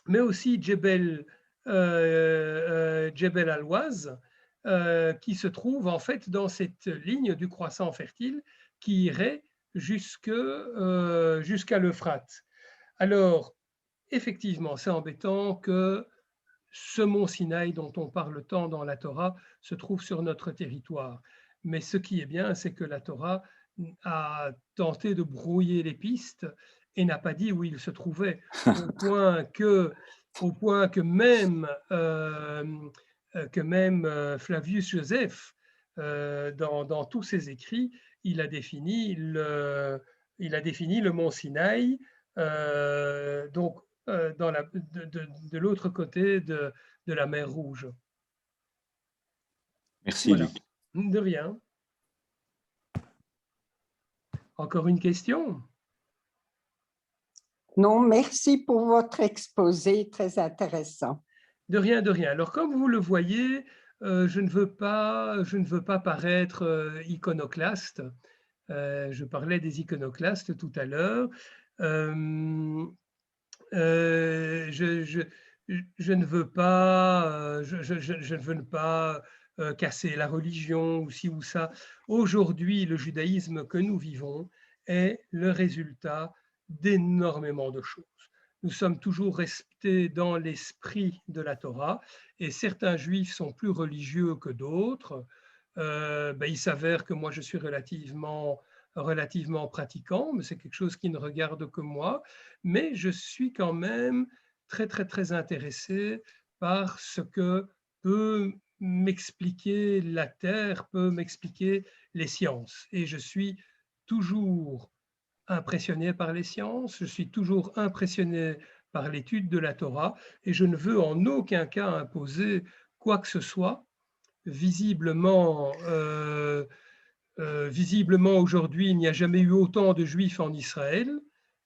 Djebel Al-Waz, qui se trouve en fait dans cette ligne du croissant fertile qui irait jusqu'à l'Euphrate. Alors, effectivement, c'est embêtant que ce mont Sinaï dont on parle tant dans la Torah se trouve sur notre territoire. Mais ce qui est bien, c'est que la Torah a tenté de brouiller les pistes et n'a pas dit où il se trouvait, au point que même Flavius Joseph, dans tous ses écrits, il a défini le mont Sinaï, donc de l'autre côté de la mer Rouge. Merci, voilà. Luc. De rien. Encore une question? Non, merci pour votre exposé, très intéressant. De rien, de rien. Alors, comme vous le voyez, je ne veux pas paraître iconoclaste. Je parlais des iconoclastes tout à l'heure. je ne veux pas, je ne veux pas casser la religion ou ci ou ça. Aujourd'hui, le judaïsme que nous vivons est le résultat d'énormément de choses. Nous sommes toujours restés dans l'esprit de la Torah et certains juifs sont plus religieux que d'autres. Il s'avère que moi, je suis relativement pratiquant, mais c'est quelque chose qui ne regarde que moi. Mais je suis quand même très, très, très intéressé par ce que peut m'expliquer la Terre, peut m'expliquer les sciences. Et je suis toujours impressionné par les sciences, je suis toujours impressionné par l'étude de la Torah, et je ne veux en aucun cas imposer quoi que ce soit. Visiblement, visiblement aujourd'hui, il n'y a jamais eu autant de Juifs en Israël.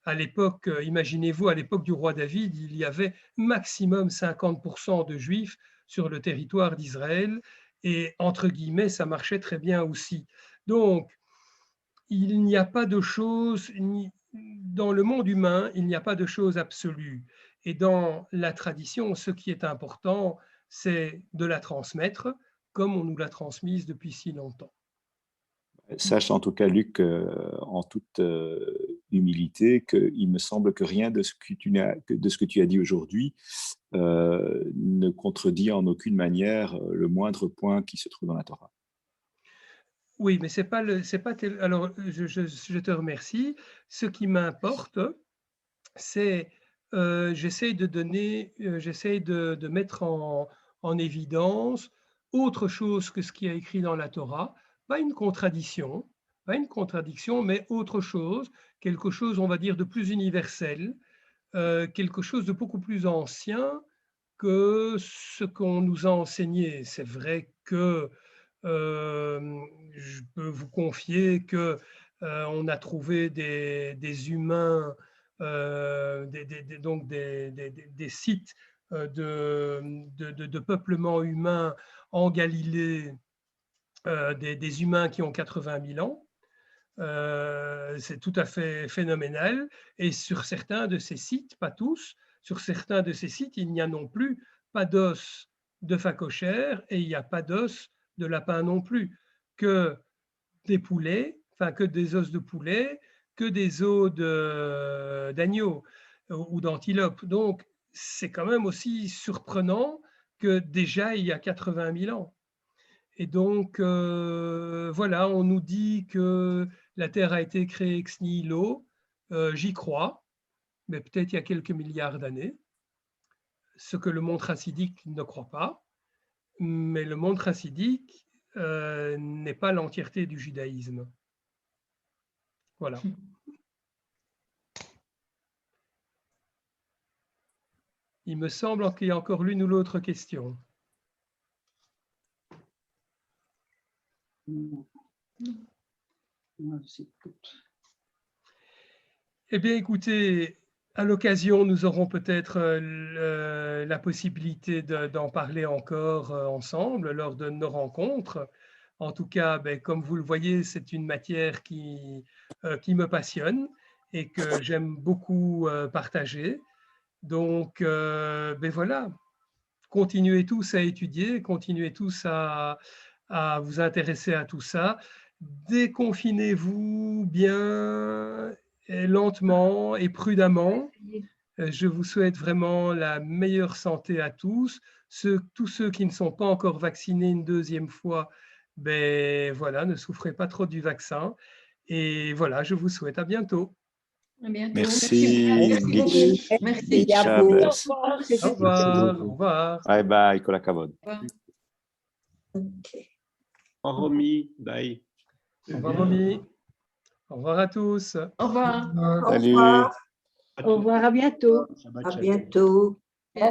À l'époque, imaginez-vous, à l'époque du roi David, il y avait maximum 50% de Juifs sur le territoire d'Israël, et entre guillemets, ça marchait très bien aussi. Donc, il n'y a pas de choses, dans le monde humain, il n'y a pas de choses absolues. Et dans la tradition, ce qui est important, c'est de la transmettre comme on nous l'a transmise depuis si longtemps. Sache en tout cas, Luc, en toute humilité, qu'il me semble que rien de ce que tu as dit aujourd'hui ne contredit en aucune manière le moindre point qui se trouve dans la Torah. Oui, mais c'est pas alors je te remercie. Ce qui m'importe, c'est j'essaye de mettre en évidence autre chose que ce qui est écrit dans la Torah, pas une contradiction, mais autre chose, quelque chose, on va dire, de plus universel, quelque chose de beaucoup plus ancien que ce qu'on nous a enseigné. C'est vrai que je peux vous confier que on a trouvé des humains, donc des sites de peuplement humain en Galilée, des humains qui ont 80 000 ans. C'est tout à fait phénoménal. Et sur certains de ces sites, pas tous, sur certains de ces sites, il n'y a non plus pas d'os de phacochère et il n'y a pas d'os de lapin non plus, que des poulets, enfin que des os de poulet, que des os d'agneau ou d'antilope. Donc, c'est quand même aussi surprenant que déjà il y a 80 000 ans. Et donc, voilà, on nous dit que la Terre a été créée ex nihilo. J'y crois, mais peut-être il y a quelques milliards d'années. Ce que le monde chassidique ne croit pas. Mais le monde chassidique n'est pas l'entièreté du judaïsme. Voilà. Il me semble qu'il y a encore l'une ou l'autre question. Eh bien, écoutez, à l'occasion, nous aurons peut-être la possibilité d'en parler encore ensemble lors de nos rencontres. En tout cas, comme vous le voyez, c'est une matière qui me passionne et que j'aime beaucoup partager. Donc, voilà, continuez tous à étudier, continuez tous à vous intéresser à tout ça. Déconfinez-vous bien, et lentement et prudemment. Je vous souhaite vraiment la meilleure santé à tous. Tous ceux qui ne sont pas encore vaccinés une deuxième fois, voilà, ne souffrez pas trop du vaccin. Et voilà, je vous souhaite à bientôt. À bientôt. Merci. Merci. Merci. Shabbos. Au revoir. Au revoir. Bye bye, kol hakavod. Au revoir, Romy. Bye. Au revoir, Romy. Au revoir à tous. Au revoir. Salut. Au revoir, à bientôt. Shabbat À shalom. bientôt.